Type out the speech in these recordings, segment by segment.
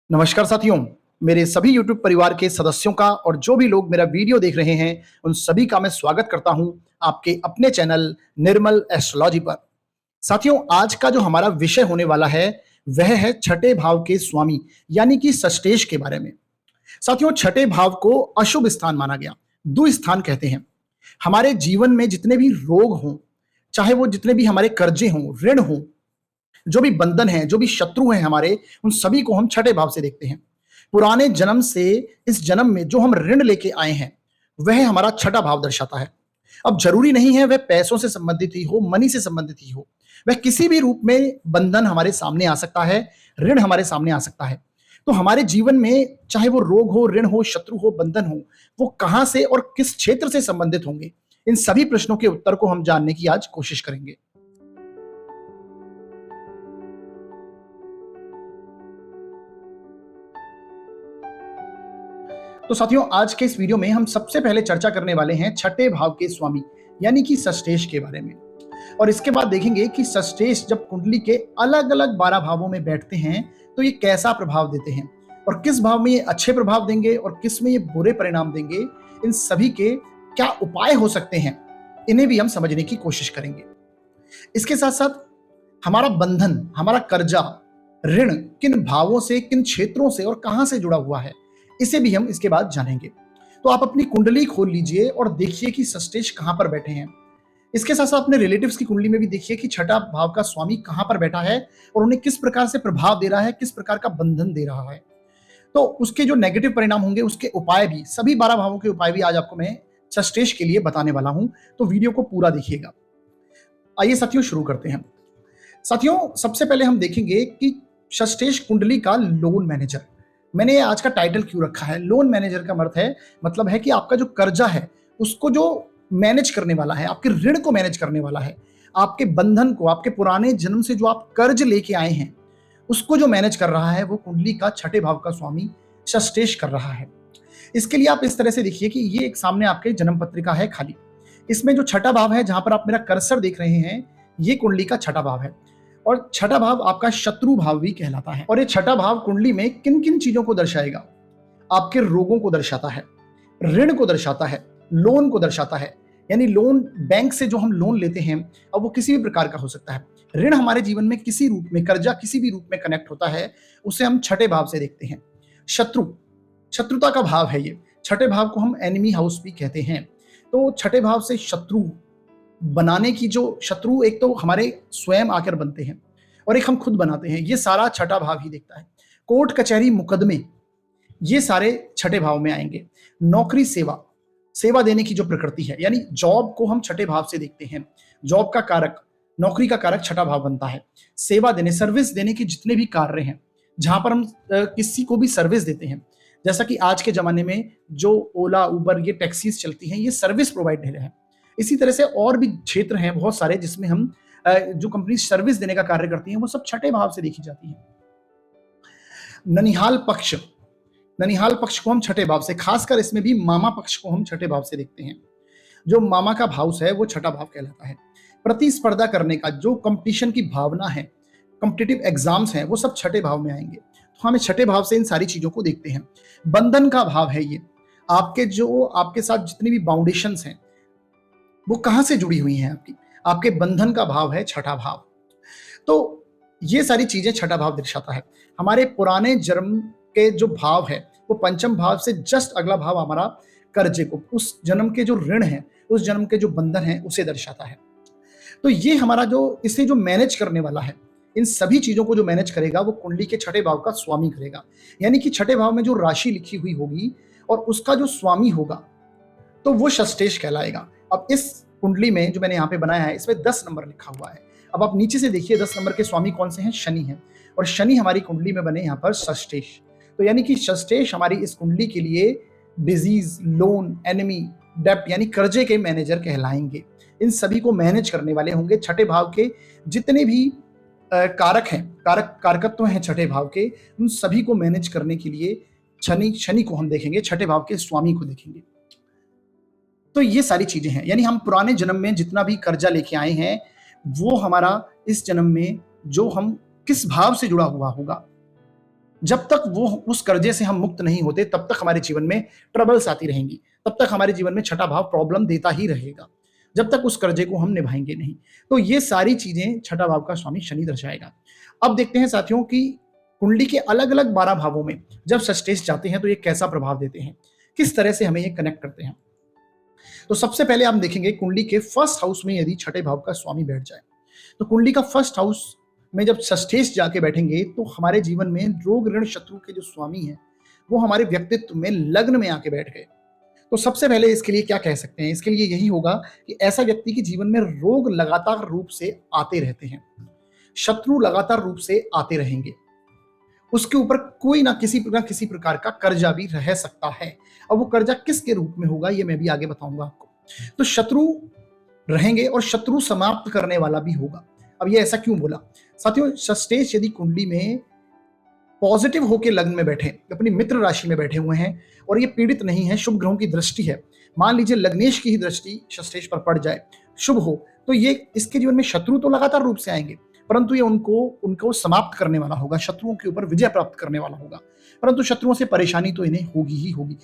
नमस्कार साथियों, मेरे सभी YouTube परिवार के सदस्यों का और जो भी लोग मेरा वीडियो देख रहे हैं, उन सभी का मैं स्वागत करता हूं आपके अपने चैनल निर्मल एस्ट्रोलॉजी पर। साथियों, आज का जो हमारा विषय होने वाला है, वह है छठे भाव के स्वामी यानी कि षष्ठेश के बारे में। साथियों, छठे भाव को अशुभ स्थान माना गया, दुस्थान कहते हैं। हमारे जीवन में जितने भी रोग हों, चाहे वो जितने भी हमारे कर्जे हों, ऋण हों, जो भी बंधन है, जो भी शत्रु हैं हमारे, उन सभी को हम छठे भाव से देखते हैं। पुराने जन्म से इस जन्म में जो हम ऋण लेके आए हैं, वह हमारा छठा भाव दर्शाता है। अब जरूरी नहीं है वह पैसों से संबंधित ही हो, मनी से संबंधित ही हो, वह किसी भी रूप में बंधन हमारे सामने आ सकता है, ऋण हमारे सामने आ सकता है। तो हमारे जीवन में चाहे वो रोग हो, ऋण हो, शत्रु हो, बंधन हो, वो कहां से और किस क्षेत्र से संबंधित होंगे, इन सभी प्रश्नों के उत्तर को हम जानने की आज कोशिश करेंगे। तो साथियों, आज के इस वीडियो में हम सबसे पहले चर्चा करने वाले हैं छठे भाव के स्वामी यानी कि षष्ठेश के बारे में। और इसके बाद देखेंगे कि षष्ठेश जब कुंडली के अलग अलग 12 भावों में बैठते हैं तो ये कैसा प्रभाव देते हैं और किस भाव में ये अच्छे प्रभाव देंगे और किस में ये बुरे परिणाम देंगे, इन सभी के क्या उपाय हो सकते हैं, इन्हें भी हम समझने की कोशिश करेंगे। इसके साथ साथ हमारा बंधन, हमारा कर्जा, ऋण किन भावों से, किन क्षेत्रों से और कहां से जुड़ा हुआ है, इसे भी हम इसके बाद जानेंगे। तो आप अपनी कुंडली खोल लीजिए और देखिए कि षष्ठेश कहां पर बैठे हैं। इसके साथ साथ अपने रिलेटिव्स की कुंडली में भी देखिए कि छठा भाव का स्वामी कहां पर बैठा है और उन्हें किस प्रकार से प्रभाव दे रहा है, किस प्रकार का बंधन दे रहा है। तो उसके जो नेगेटिव परिणाम होंगे, उसके उपाय भी, सभी 12 भावों के उपाय भी आज आपको मैं षष्ठेश के लिए बताने वाला हूं। तो वीडियो को पूरा देखिएगा। आइए साथियों, शुरू करते हैं। साथियों, सबसे पहले हम देखेंगे कि षष्ठेश कुंडली का लोन मैनेजर। मैंने आज का टाइटल क्यों रखा है लोन मैनेजर का मतलब है कि आपका जो कर्जा है उसको जो मैनेज करने वाला है, आपके ऋण को मैनेज करने वाला है, आपके बंधन को, आपके पुराने जन्म से जो आप कर्ज लेके आए हैं उसको जो मैनेज कर रहा है, वो कुंडली का छठे भाव का स्वामी षष्ठेश कर रहा है। इसके लिए आप इस तरह से देखिए कि ये एक सामने आपके जन्म पत्रिका है खाली। इसमें जो छठा भाव है, जहां पर आप मेरा कर्सर देख रहे हैं, ये कुंडली का छठा भाव है और छठा भाव आपका शत्रु भाव भी कहलाता है। और ये छठा भाव कुंडली में किन किन चीजों को दर्शाएगा? आपके रोगों को दर्शाता है, ऋण को दर्शाता है, लोन को दर्शाता है। यानी लोन, बैंक से जो हम लोन लेते हैं, अब वो किसी भी प्रकार का हो सकता है। ऋण हमारे जीवन में किसी रूप में, कर्जा किसी भी रूप में कनेक्ट होता है, उसे हम छठे भाव से देखते हैं। शत्रु, शत्रुता का भाव है ये। छठे भाव को हम एनिमी हाउस भी कहते हैं। तो छठे भाव से शत्रु बनाने की, जो शत्रु एक तो हमारे स्वयं आकर बनते हैं और एक हम खुद बनाते हैं, ये सारा छठा भाव ही देखता है। कोर्ट कचहरी, मुकदमे, ये सारे छठे भाव में आएंगे। नौकरी, सेवा, सेवा देने की जो प्रकृति है, यानी जॉब को हम छठे भाव से देखते हैं। जॉब का कारक, नौकरी का कारक छठा भाव बनता है। सेवा देने, सर्विस देने के जितने भी कार्य हैं, जहां पर हम किसी को भी सर्विस देते हैं, जैसा कि आज के जमाने में जो ओला, उबर, ये टैक्सीज चलती हैं, ये सर्विस प्रोवाइडर हैं। इसी तरह से और भी क्षेत्र हैं बहुत सारे जिसमें हम जो कंपनी सर्विस देने का कार्य करती हैं, वो सब छठे भाव से देखी जाती है। ननिहाल पक्ष, ननिहाल पक्ष को हम छठे भाव से, खासकर इसमें भी मामा पक्ष को हम छठे भाव से देखते हैं। जो मामा का भाव है वो छठा भाव कहलाता है। प्रतिस्पर्धा करने का, जो कंपटीशन की भावना है, कॉम्पिटिटिव एग्जाम्स हैं, वो सब छठे भाव में आएंगे। तो हमें छठे भाव से इन सारी चीजों को देखते हैं। बंधन का भाव है ये। आपके साथ जितनी भी बाउंडेशंस हैं, वो कहां से जुड़ी हुई हैं आपके बंधन का भाव है छठा भाव। तो ये सारी चीजें छठा भाव दर्शाता है। हमारे पुराने जन्म के जो भाव है, वो पंचम भाव से जस्ट अगला भाव हमारा कर्जे को, उस जन्म के जो ऋण है, उस जन्म के जो बंधन है, उसे दर्शाता है। तो ये हमारा इसे जो मैनेज करने वाला है, इन सभी चीजों को जो मैनेज करेगा, वो कुंडली के छठे भाव का स्वामी करेगा। यानी कि छठे भाव में जो राशि लिखी हुई होगी और उसका जो स्वामी होगा, तो वो षष्ठेश कहलाएगा। अब इस कुंडली में जो मैंने यहाँ पे बनाया है, इसमें 10 नंबर लिखा हुआ है। अब आप नीचे से देखिए 10 नंबर के स्वामी कौन से हैं? शनि हैं। और शनि हमारी कुंडली में बने यहाँ पर षष्ठेश। तो यानी कि षष्ठेश हमारी इस कुंडली के लिए डिजीज, लोन, एनिमी, डेब्ट यानी कर्जे के मैनेजर कहलाएंगे। इन सभी को मैनेज करने वाले होंगे। छठे भाव के जितने भी कारक हैं, कारकत्व हैं छठे भाव के, उन सभी को मैनेज करने के लिए शनि को हम देखेंगे, छठे भाव के स्वामी को देखेंगे। तो ये सारी चीजें हैं। यानी हम पुराने जन्म में जितना भी कर्जा लेके आए हैं, वो हमारा इस जन्म में जो हम किस भाव से जुड़ा हुआ होगा, जब तक वो उस कर्जे से हम मुक्त नहीं होते तब तक हमारे जीवन में ट्रबल्स आती रहेंगी, तब तक हमारे जीवन में छठा भाव प्रॉब्लम देता ही रहेगा, जब तक उस कर्जे को हम निभाएंगे नहीं। तो ये सारी चीजें छठा भाव का स्वामी शनि दर्शाएगा। अब देखते हैं साथियों कि कुंडली के अलग अलग 12 भावों में जब सष्टेश जाते हैं तो ये कैसा प्रभाव देते हैं, किस तरह से हमें ये कनेक्ट करते हैं। तो सबसे पहले हम देखेंगे कुंडली के फर्स्ट हाउस में यदि छठे भाव का स्वामी बैठ जाए, तो कुंडली का फर्स्ट हाउस में जब सष्टेश जाके बैठेंगे तो हमारे जीवन में रोग ऋण शत्रु के जो स्वामी हैं वो हमारे व्यक्तित्व में लग्न में आके बैठ गए। तो सबसे पहले इसके लिए क्या कह सकते हैं, इसके लिए यही होगा कि ऐसा व्यक्ति के जीवन में रोग लगातार रूप से आते रहते हैं, शत्रु लगातार रूप से आते रहेंगे, उसके ऊपर कोई ना किसी प्रकार का कर्जा भी रह सकता है। अब वो कर्जा किसके रूप में होगा ये मैं भी आगे बताऊंगा आपको। तो शत्रु रहेंगे और शत्रु समाप्त करने वाला भी होगा। अब ये ऐसा क्यों बोला साथियों, सष्टेश यदि कुंडली में पॉजिटिव होकर लग्न में बैठे, अपनी मित्र राशि में बैठे हुए हैं और ये पीड़ित नहीं है, शुभ ग्रहों की दृष्टि है, मान लीजिए लग्नेश की ही दृष्टि सष्टेश पर पड़ जाए, शुभ हो, तो ये इसके जीवन में शत्रु तो लगातार रूप से आएंगे, परंतु ये उनको समाप्त करने वाला होगा, शत्रुओं के ऊपर विजय प्राप्त करने वाला होगा, परंतु शत्रुओं से परेशानी तो इन्हें होगी ही होगी।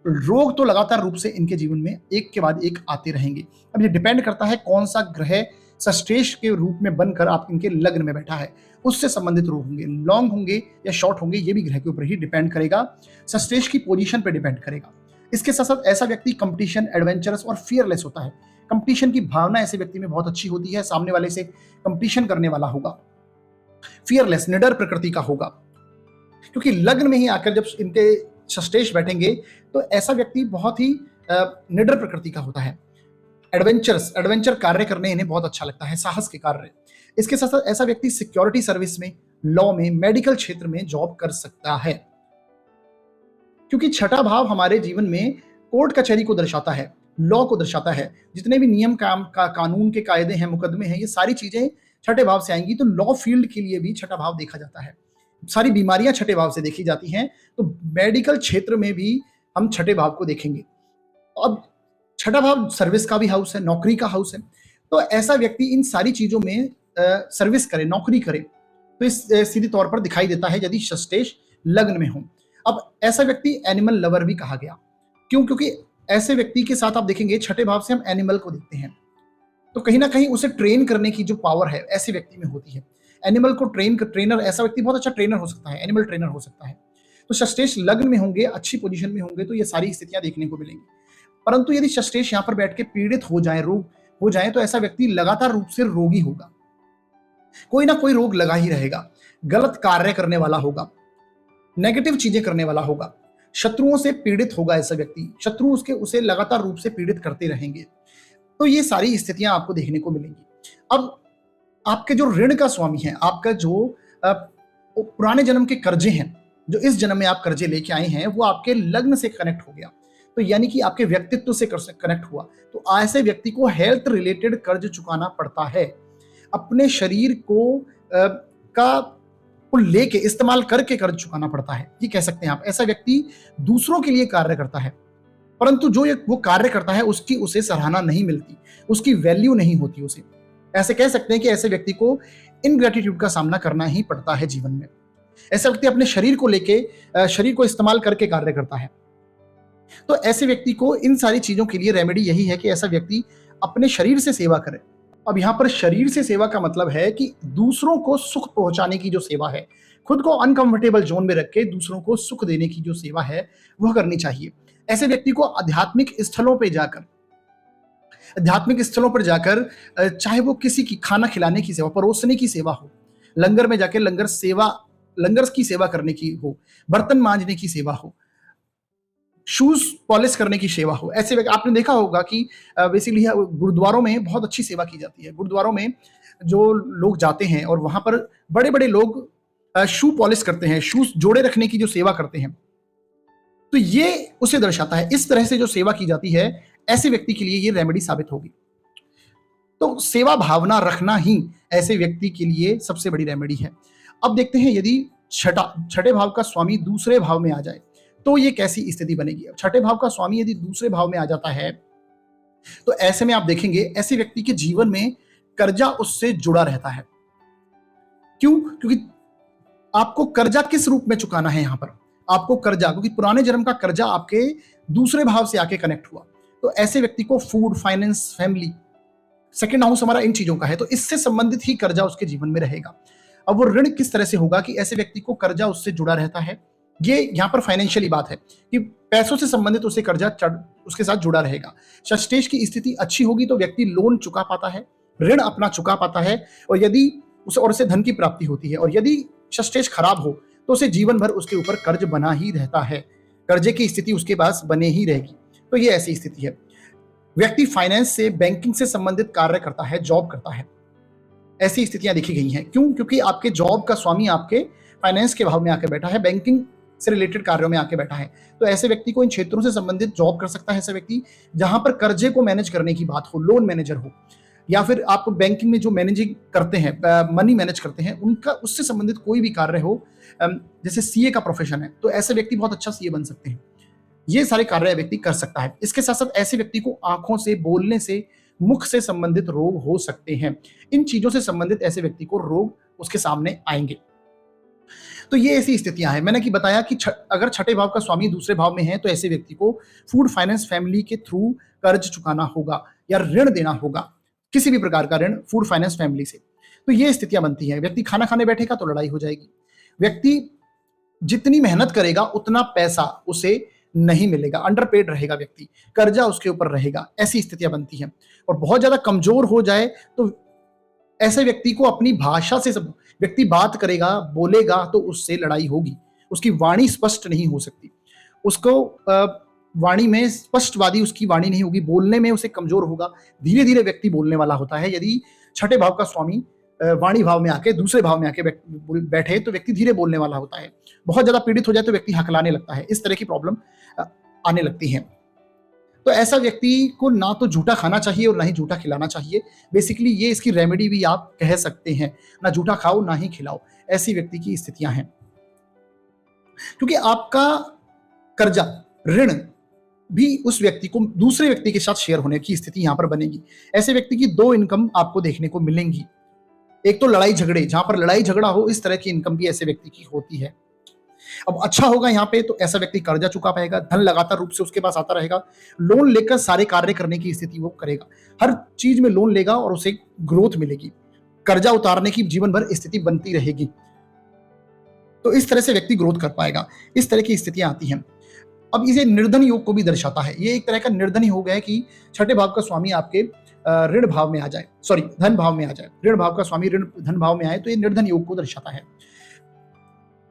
रोग तो लगातार रूप से इनके जीवन में एक के बाद एक आते रहेंगे। अब ये डिपेंड करता है कौन सा ग्रह सष्टेश के रूप में बनकर आप इनके लग्न में बैठा है, उससे संबंधित रोग होंगे, लॉन्ग होंगे या शॉर्ट होंगे, ये भी ग्रह के ऊपर ही डिपेंड करेगा, सष्टेश की पोजीशन पे डिपेंड करेगा। इसके साथ साथ ऐसा व्यक्ति कंपटीशन, एडवेंचरस और फियरलेस होता है। कंपटीशन की भावना ऐसे व्यक्ति में बहुत अच्छी होती है, सामने वाले से कंपटीशन करने वाला होगा, फियरलेस निडर प्रकृति का होगा, क्योंकि लग्न में ही आकर जब इनके सष्टेश बैठेंगे तो ऐसा व्यक्ति बहुत ही निडर प्रकृति का होता है। एडवेंचर कार्य करने इन्हें बहुत अच्छा लगता है, साहस के कार्य। इसके साथ साथ ऐसा व्यक्ति सिक्योरिटी सर्विस में, लॉ में, मेडिकल क्षेत्र में जॉब कर सकता है, क्योंकि छठा भाव हमारे जीवन में कोर्ट कचहरी को दर्शाता है, लॉ को दर्शाता है। जितने भी नियम कानून के कायदे हैं, मुकदमे हैं, ये सारी चीजें छठे भाव से आएंगी। तो लॉ फील्ड के लिए भी छठा भाव देखा जाता है, सारी बीमारियां छठे भाव से देखी जाती हैं, तो मेडिकल क्षेत्र में भी हम छठे भाव को देखेंगे। अब छठा भाव सर्विस का भी हाउस है, नौकरी का हाउस है, तो ऐसा व्यक्ति इन सारी चीजों में सर्विस करे, नौकरी करे, तो इस सीधे तौर पर दिखाई देता है यदि सष्टेश लग्न में हो। अब ऐसा व्यक्ति एनिमल लवर भी कहा गया, क्यों? क्योंकि ऐसे व्यक्ति के साथ आप देखेंगे छठे भाव से हम एनिमल को देखते हैं, तो कहीं ना कहीं उसे ट्रेन करने की जो पावर है ऐसे व्यक्ति में होती है। एनिमल को ट्रेनर, ऐसा व्यक्ति बहुत अच्छा ट्रेनर हो सकता है, एनिमल ट्रेनर हो सकता है। तो सष्टेश लग्न में होंगे, अच्छी पोजीशन में होंगे, तो ये सारी स्थितियां देखने को मिलेंगी। परंतु यदि सष्टेश यहाँ पर बैठ के पीड़ित हो जाए, रोग हो जाए, तो ऐसा व्यक्ति लगातार रूप से रोगी होगा, कोई ना कोई रोग लगा ही रहेगा, गलत कार्य करने वाला होगा, नेगेटिव चीजें करने वाला होगा, शत्रुओं से पीड़ित होगा ऐसा व्यक्ति, शत्रु उसे लगातार रूप से पीड़ित करते रहेंगे। तो ये सारी स्थितियां आपको देखने को मिलेंगी। अब आपके जो ऋण का स्वामी है, आपका जो पुराने जन्म के कर्जे हैं, जो इस जन्म में आप कर्जे लेके आए हैं, वो आपके लग्न से कनेक्ट हो गया, तो यानी कि आपके व्यक्तित्व से कनेक्ट हुआ। तो ऐसे व्यक्ति को हेल्थ रिलेटेड कर्ज चुकाना पड़ता है, अपने शरीर को लेके इस्तेमाल करके कर्ज चुकाना पड़ता है, ये कह सकते हैं आप। ऐसा व्यक्ति दूसरों के लिए कार्य करता है, परंतु जो वो कार्य करता है उसकी उसे सराहना नहीं मिलती, उसकी वैल्यू नहीं होती उसे। ऐसे कह सकते हैं कि ऐसे व्यक्ति को इनग्रेटिट्यूड का सामना करना ही पड़ता है जीवन में। ऐसा व्यक्ति अपने शरीर को लेके, शरीर को इस्तेमाल करके कार्य करता है। तो ऐसे व्यक्ति को इन सारी चीजों के लिए रेमेडी यही है कि ऐसा व्यक्ति अपने शरीर से सेवा करे। अब यहाँ पर शरीर से सेवा का मतलब है कि दूसरों को सुख पहुंचाने की जो सेवा है, खुद को अनकंफर्टेबल जोन में रख के दूसरों को सुख देने की जो सेवा है वह करनी चाहिए। ऐसे व्यक्ति को आध्यात्मिक स्थलों पर जाकर, चाहे वो किसी की खाना खिलाने की सेवा, परोसने की सेवा हो, लंगर में जाकर लंगर की सेवा करने की हो, बर्तन मांजने की सेवा हो, शूज पॉलिश करने की सेवा हो, ऐसे आपने देखा होगा कि बेसिकली गुरुद्वारों में बहुत अच्छी सेवा की जाती है। गुरुद्वारों में जो लोग जाते हैं और वहां पर बड़े बड़े लोग शू पॉलिश करते हैं, शूज जोड़े रखने की जो सेवा करते हैं, तो ये उसे दर्शाता है। इस तरह से जो सेवा की जाती है, ऐसे व्यक्ति के लिए ये रेमेडी साबित होगी। तो सेवा भावना रखना ही ऐसे व्यक्ति के लिए सबसे बड़ी रेमेडी है। अब देखते हैं यदि छठे भाव का स्वामी दूसरे भाव में आ जाए तो ये कैसी स्थिति बनेगी। अब छठे भाव का स्वामी यदि दूसरे भाव में आ जाता है तो ऐसे में आप देखेंगे ऐसे व्यक्ति के जीवन में कर्जा उससे जुड़ा रहता है। क्यों? क्योंकि आपको कर्जा किस रूप में चुकाना है यहाँ पर? आपको कर्जा, क्योंकि पुराने जन्म का कर्जा आपके दूसरे भाव से आके कनेक्ट हुआ, तो ऐसे व्यक्ति को food, finance, family, second house हमारा इन चीजों का है, तो इससे संबंधित ही कर्जा उसके जीवन में रहेगा। अब वो ऋण किस तरह से होगा कि ऐसे व्यक्ति को कर्जा उससे जुड़ा रहता है, ये यहाँ पर फाइनेंशियली बात है कि पैसों से संबंधित उसे कर्जा उसके साथ जुड़ा रहेगा। षष्ठेश की स्थिति अच्छी होगी तो व्यक्ति लोन चुका पाता है, ऋण अपना चुका पाता है, और उसे धन की प्राप्ति होती है। और यदि षष्ठेश खराब हो तो उसे जीवन भर उसके ऊपर कर्ज बना ही रहता है, कर्जे की स्थिति उसके पास बने ही रहेगी। तो ये ऐसी स्थिति है। व्यक्ति फाइनेंस से, बैंकिंग से संबंधित कार्य करता है, जॉब करता है, ऐसी स्थितियां देखी गई हैं। क्यों? क्योंकि आपके जॉब का स्वामी आपके फाइनेंस के भाव में आकर बैठा है, बैंकिंग से रिलेटेड कार्यों में आके बैठा है, तो ऐसे व्यक्ति को इन क्षेत्रों से संबंधित जॉब कर सकता है। ऐसे व्यक्ति जहां पर कर्जे को मैनेज करने की बात हो, लोन मैनेजर हो, या फिर आप बैंकिंग में जो मैनेजिंग करते हैं, मनी मैनेज करते हैं, उनका उससे संबंधित कोई भी कार्य हो, जैसे सीए का प्रोफेशन है, तो ऐसे व्यक्ति बहुत अच्छा सीए बन सकते हैं। ये सारे कार्य व्यक्ति कर सकता है। इसके साथ साथ ऐसे व्यक्ति को आंखों से, बोलने से, मुख से संबंधित रोग हो सकते हैं। इन चीजों से संबंधित ऐसे व्यक्ति को रोग उसके सामने आएंगे। तो ये ऐसी स्थितियां हैं। मैंने बताया कि अगर छठे भाव का स्वामी दूसरे भाव में है तो ऐसे व्यक्ति को फूड, फाइनेंस, फैमिली के थ्रू कर्ज चुकाना होगा या ऋण देना होगा, किसी भी प्रकार का ऋण, फूड, फाइनेंस, फैमिली से। तो ये स्थितियां बनती हैं। व्यक्ति खाना खाने बैठेगा तो लड़ाई हो जाएगी। व्यक्ति जितनी मेहनत करेगा उतना पैसा उसे नहीं मिलेगा, अंडरपेड रहेगा व्यक्ति, कर्जा उसके ऊपर रहेगा, ऐसी स्थितियां बनती हैं। और बहुत ज्यादा कमजोर हो जाए तो ऐसे व्यक्ति को अपनी भाषा से, सब व्यक्ति बात करेगा, बोलेगा तो उससे लड़ाई होगी, उसकी वाणी स्पष्ट नहीं हो सकती, उसको वाणी में स्पष्टवादी उसकी वाणी नहीं होगी, बोलने में उसे कमजोर होगा, धीरे धीरे व्यक्ति बोलने वाला होता है। यदि छठे भाव का स्वामी वाणी भाव में आके, दूसरे भाव में आके बैठे तो व्यक्ति धीरे बोलने वाला होता है। बहुत ज्यादा पीड़ित हो जाए तो व्यक्ति हकलाने लगता है, इस तरह की प्रॉब्लम आने लगती है। तो ऐसा व्यक्ति को ना तो झूठा खाना चाहिए और ना ही झूठा खिलाना चाहिए। बेसिकली ये इसकी रेमेडी भी आप कह सकते हैं, ना झूठा खाओ ना ही खिलाओ, ऐसी व्यक्ति की स्थितियां हैं। क्योंकि आपका कर्जा, ऋण भी उस व्यक्ति को दूसरे व्यक्ति के साथ शेयर होने की स्थिति यहां पर बनेगी। ऐसे व्यक्ति की दो इनकम आपको देखने को मिलेंगी। एक तो लड़ाई झगड़े, जहां पर लड़ाई झगड़ा हो, इस तरह की इनकम भी ऐसे व्यक्ति की होती है। अब अच्छा होगा यहाँ पे तो ऐसा व्यक्ति कर्जा चुका पाएगा, धन लगातार रूप से उसके पास आता रहेगा, लोन लेकर सारे कार्य करने की स्थिति वो करेगा, हर चीज में लोन लेगा और उसे ग्रोथ मिलेगी, कर्जा उतारने की जीवन भर स्थिति बनती रहेगी। तो इस तरह से व्यक्ति ग्रोथ कर पाएगा। इस तरह की स्थितियां आती हैं। अब इसे निर्धन योग को भी दर्शाता है। ये एक तरह का निर्धन योग है कि छठे भाव का स्वामी आपके ऋण भाव में आ जाए, धन भाव में आ जाए, ऋण भाव का स्वामी ऋण धन भाव में आए तो ये निर्धन योग को दर्शाता है।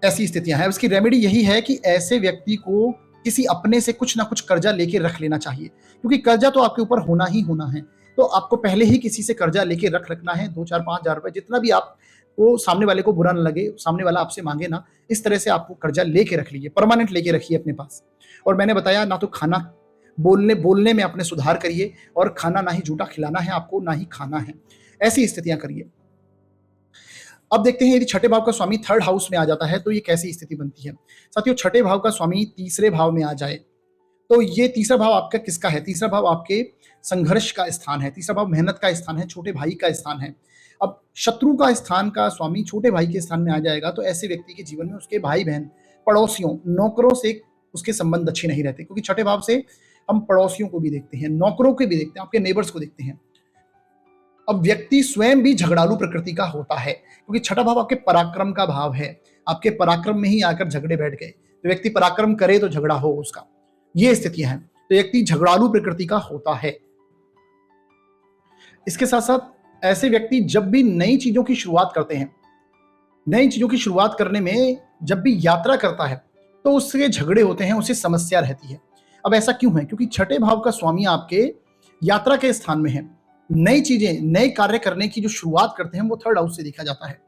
ऐसी स्थितियां हैं। उसकी रेमेडी यही है कि ऐसे व्यक्ति को किसी अपने से कुछ ना कुछ कर्जा लेके रख लेना चाहिए, क्योंकि कर्जा तो आपके ऊपर होना ही होना है। तो आपको पहले ही किसी से कर्जा लेके रखना है, 2, 4, 5 हजार रुपए, जितना भी आपको सामने वाले को बुरा न लगे, सामने वाला आपसे मांगे ना, इस तरह से आपको कर्जा लेके रख लीजिए, परमानेंट लेके रखिए अपने पास। और मैंने बताया ना तो खाना, बोलने में अपने सुधार करिए, और खाना ना ही झूठा खिलाना है आपको, ना ही खाना है, ऐसी स्थितियां करिए। अब देखते हैं यदि छठे भाव का स्वामी थर्ड हाउस में आ जाता है तो ये कैसी स्थिति बनती है। साथियों, छठे भाव का स्वामी तीसरे भाव में आ जाए तो ये तीसरा भाव आपका किसका है? तीसरा भाव आपके संघर्ष का स्थान है, तीसरा भाव मेहनत का स्थान है, छोटे भाई का स्थान है। अब शत्रु का स्थान का स्वामी छोटे भाई के स्थान में आ जाएगा तो ऐसे व्यक्ति के जीवन में उसके भाई बहन, पड़ोसियों, नौकरों से उसके संबंध अच्छे नहीं रहते, क्योंकि छठे भाव से हम पड़ोसियों को भी देखते हैं, नौकरों को भी देखते हैं, आपके नेबर्स को देखते हैं। अब व्यक्ति स्वयं भी झगड़ालू प्रकृति का होता है, क्योंकि छठा भाव आपके पराक्रम का भाव है। आपके पराक्रम में ही आकर झगड़े बैठ गए, तो व्यक्ति पराक्रम करे तो झगड़ा हो उसका, ये स्थितियां हैं। तो व्यक्ति झगड़ालू प्रकृति का होता है। इसके साथ साथ ऐसे व्यक्ति जब भी नई चीजों की शुरुआत करते हैं, नई चीजों की शुरुआत करने में जब भी यात्रा करता है तो उससे झगड़े होते हैं, उसे समस्या रहती है। अब ऐसा क्यों है? क्योंकि छठे भाव का स्वामी आपके यात्रा के स्थान में है। नई चीजें, नए कार्य करने की जो शुरुआत करते हैं वो थर्ड हाउस से देखा जाता है।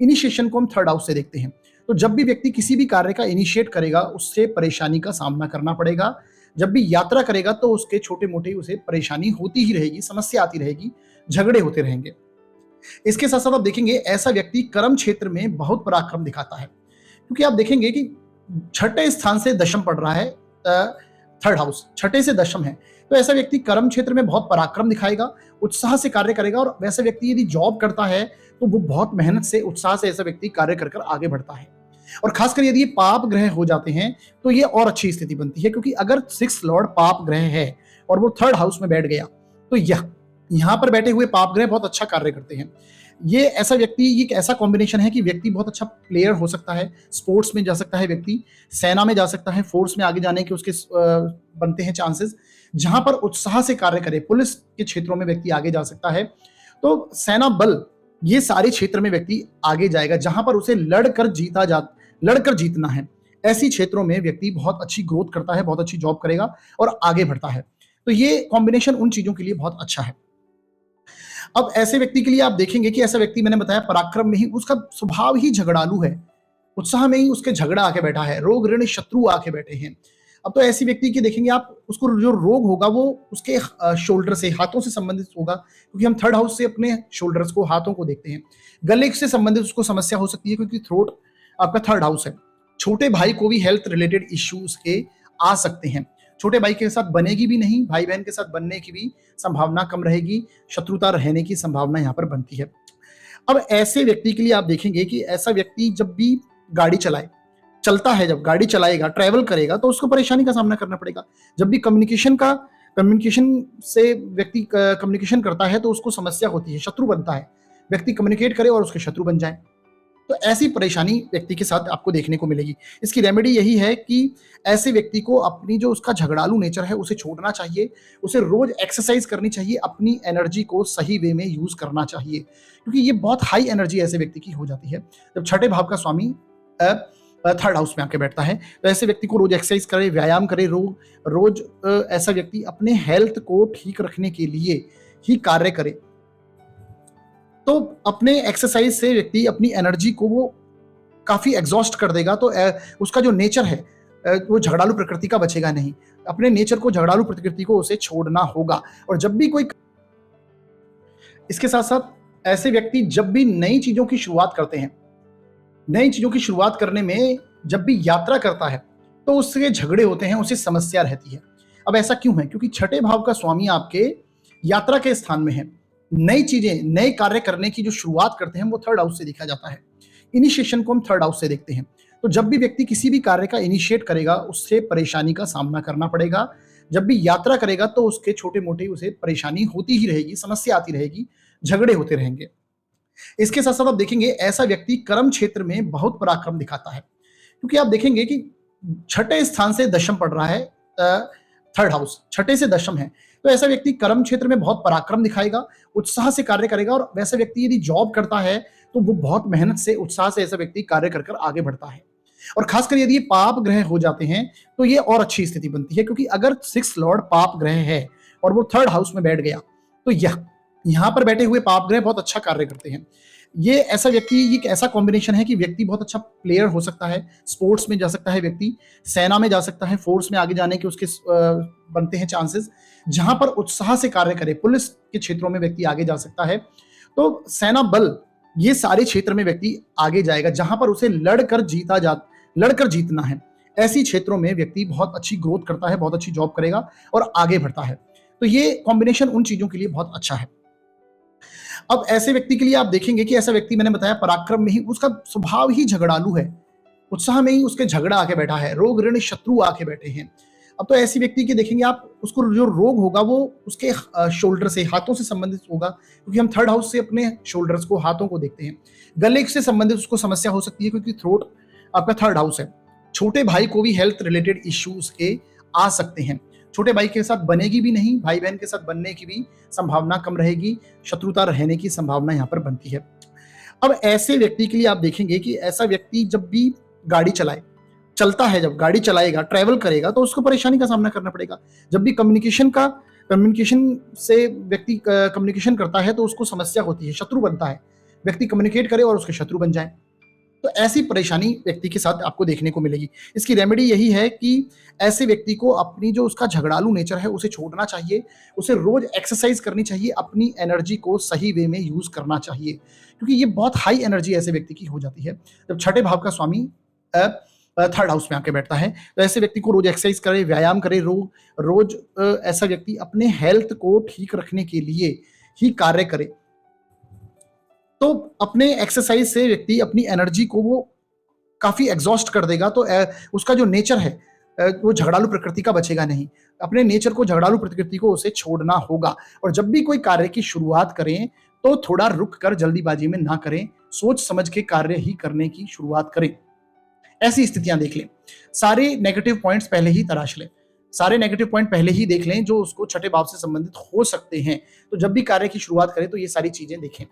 इनिशिएशन को हम थर्ड हाउस से देखते हैं। तो जब भी व्यक्ति किसी भी कार्य का इनिशिएट करेगा उससे परेशानी का सामना करना पड़ेगा। जब भी यात्रा करेगा तो उसके छोटे मोटे उसे परेशानी होती ही रहेगी, समस्या आती रहेगी, झगड़े होते रहेंगे। इसके साथ साथ आप देखेंगे ऐसा व्यक्ति कर्म क्षेत्र में बहुत पराक्रम दिखाता है, क्योंकि आप देखेंगे कि छठे स्थान से दशम पड़ रहा है, थर्ड हाउस छठे से दशम है, तो ऐसा व्यक्ति कर्म क्षेत्र में बहुत पराक्रम दिखाएगा, उत्साह से कार्य करेगा। और वैसा व्यक्ति यदि जॉब करता है तो वो बहुत मेहनत से, उत्साह से ऐसा व्यक्ति कार्य कर आगे बढ़ता है। और खासकर यदि ये पाप ग्रह हो जाते हैं तो ये और अच्छी स्थिति बनती है, क्योंकि अगर 6 लॉर्ड पाप ग्रह है और वो 3rd हाउस में बैठ गया तो यहाँ पर बैठे हुए पाप ग्रह बहुत अच्छा कार्य करते हैं। ये ऐसा व्यक्ति, ये एक ऐसा कॉम्बिनेशन है कि व्यक्ति बहुत अच्छा प्लेयर हो सकता है, स्पोर्ट्स में जा सकता है, व्यक्ति सेना में जा सकता है, फोर्स में आगे जाने के उसके बनते हैं चांसेस। जहां पर उत्साह से कार्य करे, पुलिस के क्षेत्रों में व्यक्ति आगे जा सकता है, तो सेना बल, ये सारे क्षेत्र में व्यक्ति आगे जाएगा जहां पर उसे लड़कर जीतना है। ऐसी क्षेत्रों में व्यक्ति बहुत अच्छी ग्रोथ करता है, बहुत अच्छी जॉब करेगा और आगे बढ़ता है। तो ये कॉम्बिनेशन उन चीजों के लिए बहुत अच्छा है। अब ऐसे व्यक्ति के लिए आप देखेंगे कि ऐसा व्यक्ति, मैंने बताया, पराक्रम में ही उसका स्वभाव ही झगड़ालू है, उत्साह में ही उसके झगड़ा आके बैठा है, रोग ऋण शत्रु आके बैठे हैं। अब तो ऐसी व्यक्ति की देखेंगे आप, उसको जो रोग होगा वो उसके शोल्डर से, हाथों से संबंधित होगा, क्योंकि हम 3rd हाउस से अपने शोल्डर्स को, हाथों को देखते हैं। गले से संबंधित उसको समस्या हो सकती है, क्योंकि थ्रोट आपका 3rd हाउस है। छोटे भाई को भी हेल्थ रिलेटेड इश्यूज के आ सकते हैं। छोटे भाई के साथ बनेगी भी नहीं, भाई बहन के साथ बनने की भी संभावना कम रहेगी, शत्रुता रहने की संभावना यहाँ पर बनती है। अब ऐसे व्यक्ति के लिए आप देखेंगे कि ऐसा व्यक्ति जब भी गाड़ी चलता है, जब गाड़ी चलाएगा, ट्रैवल करेगा, तो उसको परेशानी का सामना करना पड़ेगा। जब भी कम्युनिकेशन से व्यक्ति कम्युनिकेशन करता है तो उसको समस्या होती है, शत्रु बनता है, व्यक्ति कम्युनिकेट करे और उसके शत्रु बन जाए। तो ऐसी परेशानी व्यक्ति के साथ आपको देखने को मिलेगी। इसकी रेमेडी यही है कि ऐसे व्यक्ति को अपनी जो उसका झगड़ालू नेचर है उसे छोड़ना चाहिए, उसे रोज एक्सरसाइज करनी चाहिए, अपनी एनर्जी को सही वे में यूज करना चाहिए, क्योंकि ये बहुत हाई एनर्जी ऐसे व्यक्ति की हो जाती है जब 6ठे भाव का स्वामी 3rd हाउस में आके बैठता है। तो ऐसे व्यक्ति को रोज एक्सरसाइज करे, व्यायाम करे, रोज ऐसा व्यक्ति अपने हेल्थ को ठीक रखने के लिए ही कार्य करे। तो अपने एक्सरसाइज से व्यक्ति अपनी एनर्जी को वो काफी एग्जॉस्ट कर देगा, तो उसका जो नेचर है वो झगड़ालू प्रकृति का बचेगा नहीं। अपने नेचर को, झगड़ालू प्रकृति को उसे छोड़ना होगा। और जब भी कोई, इसके साथ साथ ऐसे व्यक्ति जब भी नई चीजों की शुरुआत करते हैं, नई चीजों की शुरुआत करने में जब भी यात्रा करता है तो उससे झगड़े होते हैं, उसे समस्या रहती है। अब ऐसा क्यों है? क्योंकि 6ठे भाव का स्वामी आपके यात्रा के स्थान में है। नई चीजें, नए कार्य करने की जो शुरुआत करते हैं वो 3rd हाउस से देखा जाता है। इनिशिएशन को हम 3rd हाउस से देखते हैं। तो जब भी व्यक्ति किसी भी कार्य का इनिशिएट करेगा उससे परेशानी का सामना करना पड़ेगा। जब भी यात्रा करेगा तो उसके छोटे मोटे उसे परेशानी होती ही रहेगी, समस्या आती रहेगी, झगड़े होते रहेंगे। इसके साथ साथ आप देखेंगे ऐसा व्यक्ति कर्म क्षेत्र में बहुत पराक्रम दिखाता है, क्योंकि आप देखेंगे कि 6ठे स्थान से दशम पड़ रहा है, 3rd हाउस 6ठे से दशम है। तो ऐसा व्यक्ति कर्म क्षेत्र में बहुत पराक्रम दिखाएगा, उत्साह से कार्य करेगा। और वैसा व्यक्ति यदि जॉब करता है तो वो बहुत मेहनत से, उत्साह से ऐसा व्यक्ति कार्य कर कर आगे बढ़ता है। और खासकर यदि ये पाप ग्रह हो जाते हैं तो ये और अच्छी स्थिति बनती है, क्योंकि अगर 6 लॉर्ड पाप ग्रह है और वो 3rd हाउस में बैठ गया तो यहाँ पर बैठे हुए पाप ग्रह बहुत अच्छा कार्य करते हैं। ये ऐसा व्यक्ति, ये एक ऐसा कॉम्बिनेशन है कि व्यक्ति बहुत अच्छा प्लेयर हो सकता है, स्पोर्ट्स में जा सकता है, व्यक्ति सेना में जा सकता है, फोर्स में आगे जाने के उसके बनते हैं चांसेस। जहां पर उत्साह से कार्य करे, पुलिस के क्षेत्रों में व्यक्ति आगे जा सकता है, तो सेना बल, ये सारे क्षेत्र में व्यक्ति आगे जाएगा जहां पर उसे लड़कर जीतना है। ऐसी क्षेत्रों में व्यक्ति बहुत अच्छी ग्रोथ करता है, बहुत अच्छी जॉब करेगा और आगे बढ़ता है। तो ये कॉम्बिनेशन उन चीजों के लिए बहुत अच्छा है। अब ऐसे व्यक्ति के लिए आप देखेंगे कि ऐसा व्यक्ति, मैंने बताया, पराक्रम में ही उसका स्वभाव ही झगड़ालू है, उत्साह में ही उसके झगड़ा आके बैठा है, रोग ऋण शत्रु आके बैठे हैं। अब तो ऐसी व्यक्ति के देखेंगे आप, उसको जो रोग होगा वो उसके शोल्डर से, हाथों से संबंधित होगा, क्योंकि हम 3rd हाउस से अपने शोल्डर्स को, हाथों को देखते हैं। गले से संबंधित उसको समस्या हो सकती है, क्योंकि थ्रोट आपका 3rd हाउस है। छोटे भाई को भी हेल्थ रिलेटेड इश्यूज के आ सकते हैं। छोटे भाई के साथ बनेगी भी नहीं, भाई बहन के साथ बनने की भी संभावना कम रहेगी, शत्रुता रहने की संभावना यहाँ पर बनती है। अब ऐसे व्यक्ति के लिए आप देखेंगे कि ऐसा व्यक्ति जब भी गाड़ी चलता है, जब गाड़ी चलाएगा, ट्रैवल करेगा, तो उसको परेशानी का सामना करना पड़ेगा। जब भी कम्युनिकेशन से व्यक्ति कम्युनिकेशन करता है तो उसको समस्या होती है, शत्रु बनता है, व्यक्ति कम्युनिकेट करे और उसके शत्रु बन जाए। तो ऐसी परेशानी व्यक्ति के साथ आपको देखने को मिलेगी। इसकी रेमेडी यही है कि ऐसे व्यक्ति को अपनी जो उसका झगड़ालू नेचर है उसे छोड़ना चाहिए, उसे रोज एक्सरसाइज करनी चाहिए, अपनी एनर्जी को सही वे में यूज करना चाहिए, क्योंकि ये बहुत हाई एनर्जी ऐसे व्यक्ति की हो जाती है जब 6ठे भाव का स्वामी 3rd हाउस में आके बैठता है। तो ऐसे व्यक्ति को रोज एक्सरसाइज करे, व्यायाम करे, रोज ऐसा व्यक्ति अपने हेल्थ को ठीक रखने के लिए ही कार्य करे। तो अपने एक्सरसाइज से व्यक्ति अपनी एनर्जी को वो काफी एग्जॉस्ट कर देगा, तो उसका जो नेचर है वो झगड़ालू प्रकृति का बचेगा नहीं। अपने नेचर को, झगड़ालू प्रकृति को उसे छोड़ना होगा। और जब भी कोई कार्य की शुरुआत करें तो थोड़ा रुक कर जल्दीबाजी में ना करें, सोच समझ के कार्य ही करने की शुरुआत करें। ऐसी स्थितियां देख लें। सारे नेगेटिव पॉइंट्स पहले ही तराश लें, सारे नेगेटिव पॉइंट पहले ही देख लें जो उसको छठे भाव से संबंधित हो सकते हैं। तो जब भी कार्य की शुरुआत करें तो ये सारी चीजें देखें।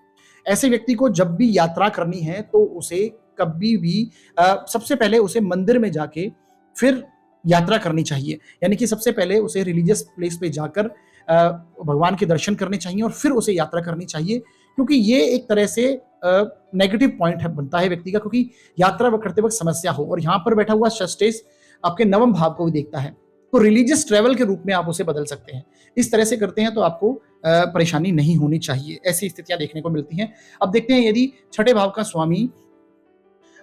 ऐसे व्यक्ति को जब भी यात्रा करनी है तो उसे कभी भी सबसे पहले उसे मंदिर में जाके फिर यात्रा करनी चाहिए। यानी कि सबसे पहले उसे रिलीजियस प्लेस पे जाकर भगवान के दर्शन करने चाहिए और फिर उसे यात्रा करनी चाहिए, क्योंकि ये एक तरह से नेगेटिव पॉइंट है बनता है व्यक्ति का, क्योंकि यात्रा करते वक्त समस्या हो। और यहाँ पर बैठा हुआ षष्ठेश आपके नवम भाव को भी देखता है, तो रिलीजियस ट्रेवल के रूप में आप उसे बदल सकते हैं। इस तरह से करते हैं तो आपको परेशानी नहीं होनी चाहिए। ऐसी स्थितियां देखने को मिलती हैं। अब देखते हैं यदि छठे भाव का स्वामी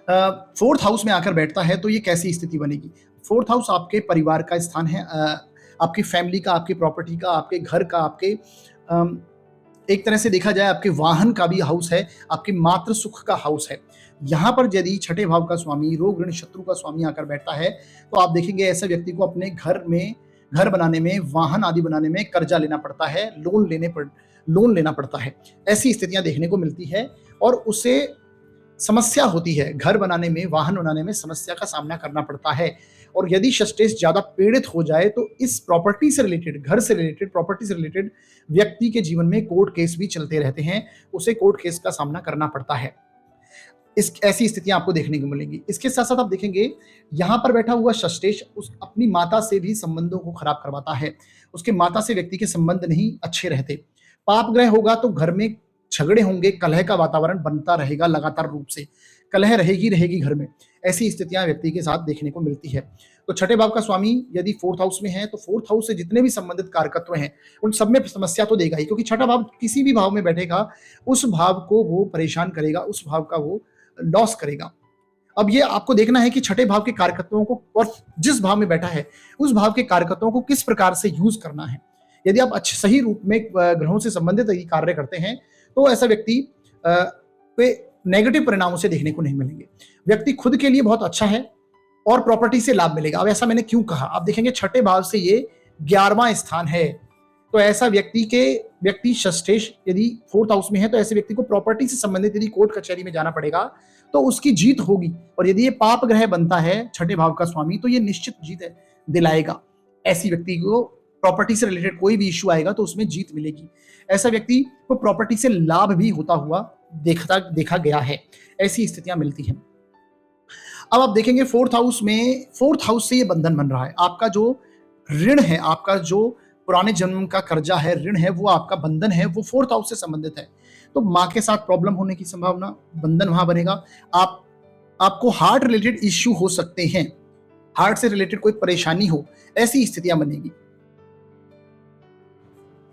फोर्थ हाउस में आकर बैठता है तो ये कैसी स्थिति बनेगी। फोर्थ हाउस आपके परिवार का स्थान है, आपकी फैमिली का, आपकी प्रॉपर्टी का, आपके घर का, आपके एक तरह से देखा जाए आपके वाहन का भी हाउस है, आपके मातृ सुख का हाउस है। यहाँ पर यदि छठे भाव का स्वामी रोग ऋण शत्रु का स्वामी आकर बैठता है तो आप देखेंगे ऐसे व्यक्ति को अपने घर बनाने में, वाहन आदि बनाने में कर्जा लेना पड़ता है, लोन लेना पड़ता है। ऐसी स्थितियां देखने को मिलती है और उसे समस्या होती है, घर बनाने में, वाहन बनाने में समस्या का सामना करना पड़ता है। और यदि षष्ठेश ज्यादा पीड़ित हो जाए तो इस प्रॉपर्टी से रिलेटेड, घर से रिलेटेड, प्रॉपर्टी से रिलेटेड व्यक्ति के जीवन में कोर्ट केस भी चलते रहते हैं, उसे कोर्ट केस का सामना करना पड़ता है। ऐसी स्थितियां आपको देखने को मिलेंगी। इसके साथ साथ आप देखेंगे यहां पर बैठा हुआ षष्ठेश अपनी माता से भी संबंधों को खराब करवाता है। उसके माता से व्यक्ति के संबंध नहीं अच्छे रहते। पाप ग्रह होगा तो घर में झगड़े होंगे, कलह का वातावरण बनता रहेगा, लगातार रूप से कलह रहेगी घर में। ऐसी स्थितियां व्यक्ति के साथ देखने को मिलती है। तो छठे भाव का स्वामी यदि फोर्थ हाउस में है तो फोर्थ हाउस से जितने भी संबंधित कारकत्व हैं उन सब में समस्या तो देगा ही, क्योंकि छठा भाव किसी भी भाव में बैठेगा उस भाव को वो परेशान करेगा, उस भाव का वो लॉस करेगा। अब ये आपको देखना है कि छठे भाव के कारकत्वों को और जिस भाव में बैठा है उस भाव के कारकत्वों को किस प्रकार से यूज करना है। यदि आप अच्छे सही रूप में ग्रहों से संबंधित कार्य करते हैं तो ऐसा व्यक्ति पे नेगेटिव परिणामों से देखने को नहीं मिलेंगे। व्यक्ति खुद के लिए बहुत अच्छा है और प्रॉपर्टी से लाभ मिलेगा। अब ऐसा मैंने क्यों कहा, आप देखेंगे छठे भाव से ये 11वां स्थान है, तो ऐसा व्यक्ति षष्ठेश यदि फोर्थ हाउस में है तो ऐसे व्यक्ति को प्रॉपर्टी से संबंधित यदि कोर्ट कचहरी में जाना पड़ेगा तो उसकी जीत होगी। और यदि ये पाप ग्रह बनता है छठे भाव का स्वामी तो ये निश्चित जीत दिलाएगा। ऐसी व्यक्ति को प्रॉपर्टी से रिलेटेड कोई भी इश्यू आएगा तो उसमें जीत मिलेगी। ऐसा व्यक्ति को प्रॉपर्टी से लाभ भी होता हुआ देखा गया है। ऐसी स्थितियां मिलती हैं। अब आप देखेंगे फोर्थ हाउस से ये बंधन बन रहा है। आपका जो ऋण है, आपका जो पुराने जन्म का कर्जा है, ऋण है, वो आपका बंधन है, वो फोर्थ हाउस से संबंधित है। तो माँ के साथ प्रॉब्लम होने की संभावना, बंधन वहां बनेगा। आपको हार्ट रिलेटेड इश्यू हो सकते हैं, हार्ट से रिलेटेड कोई परेशानी हो, ऐसी स्थितियां बनेगी।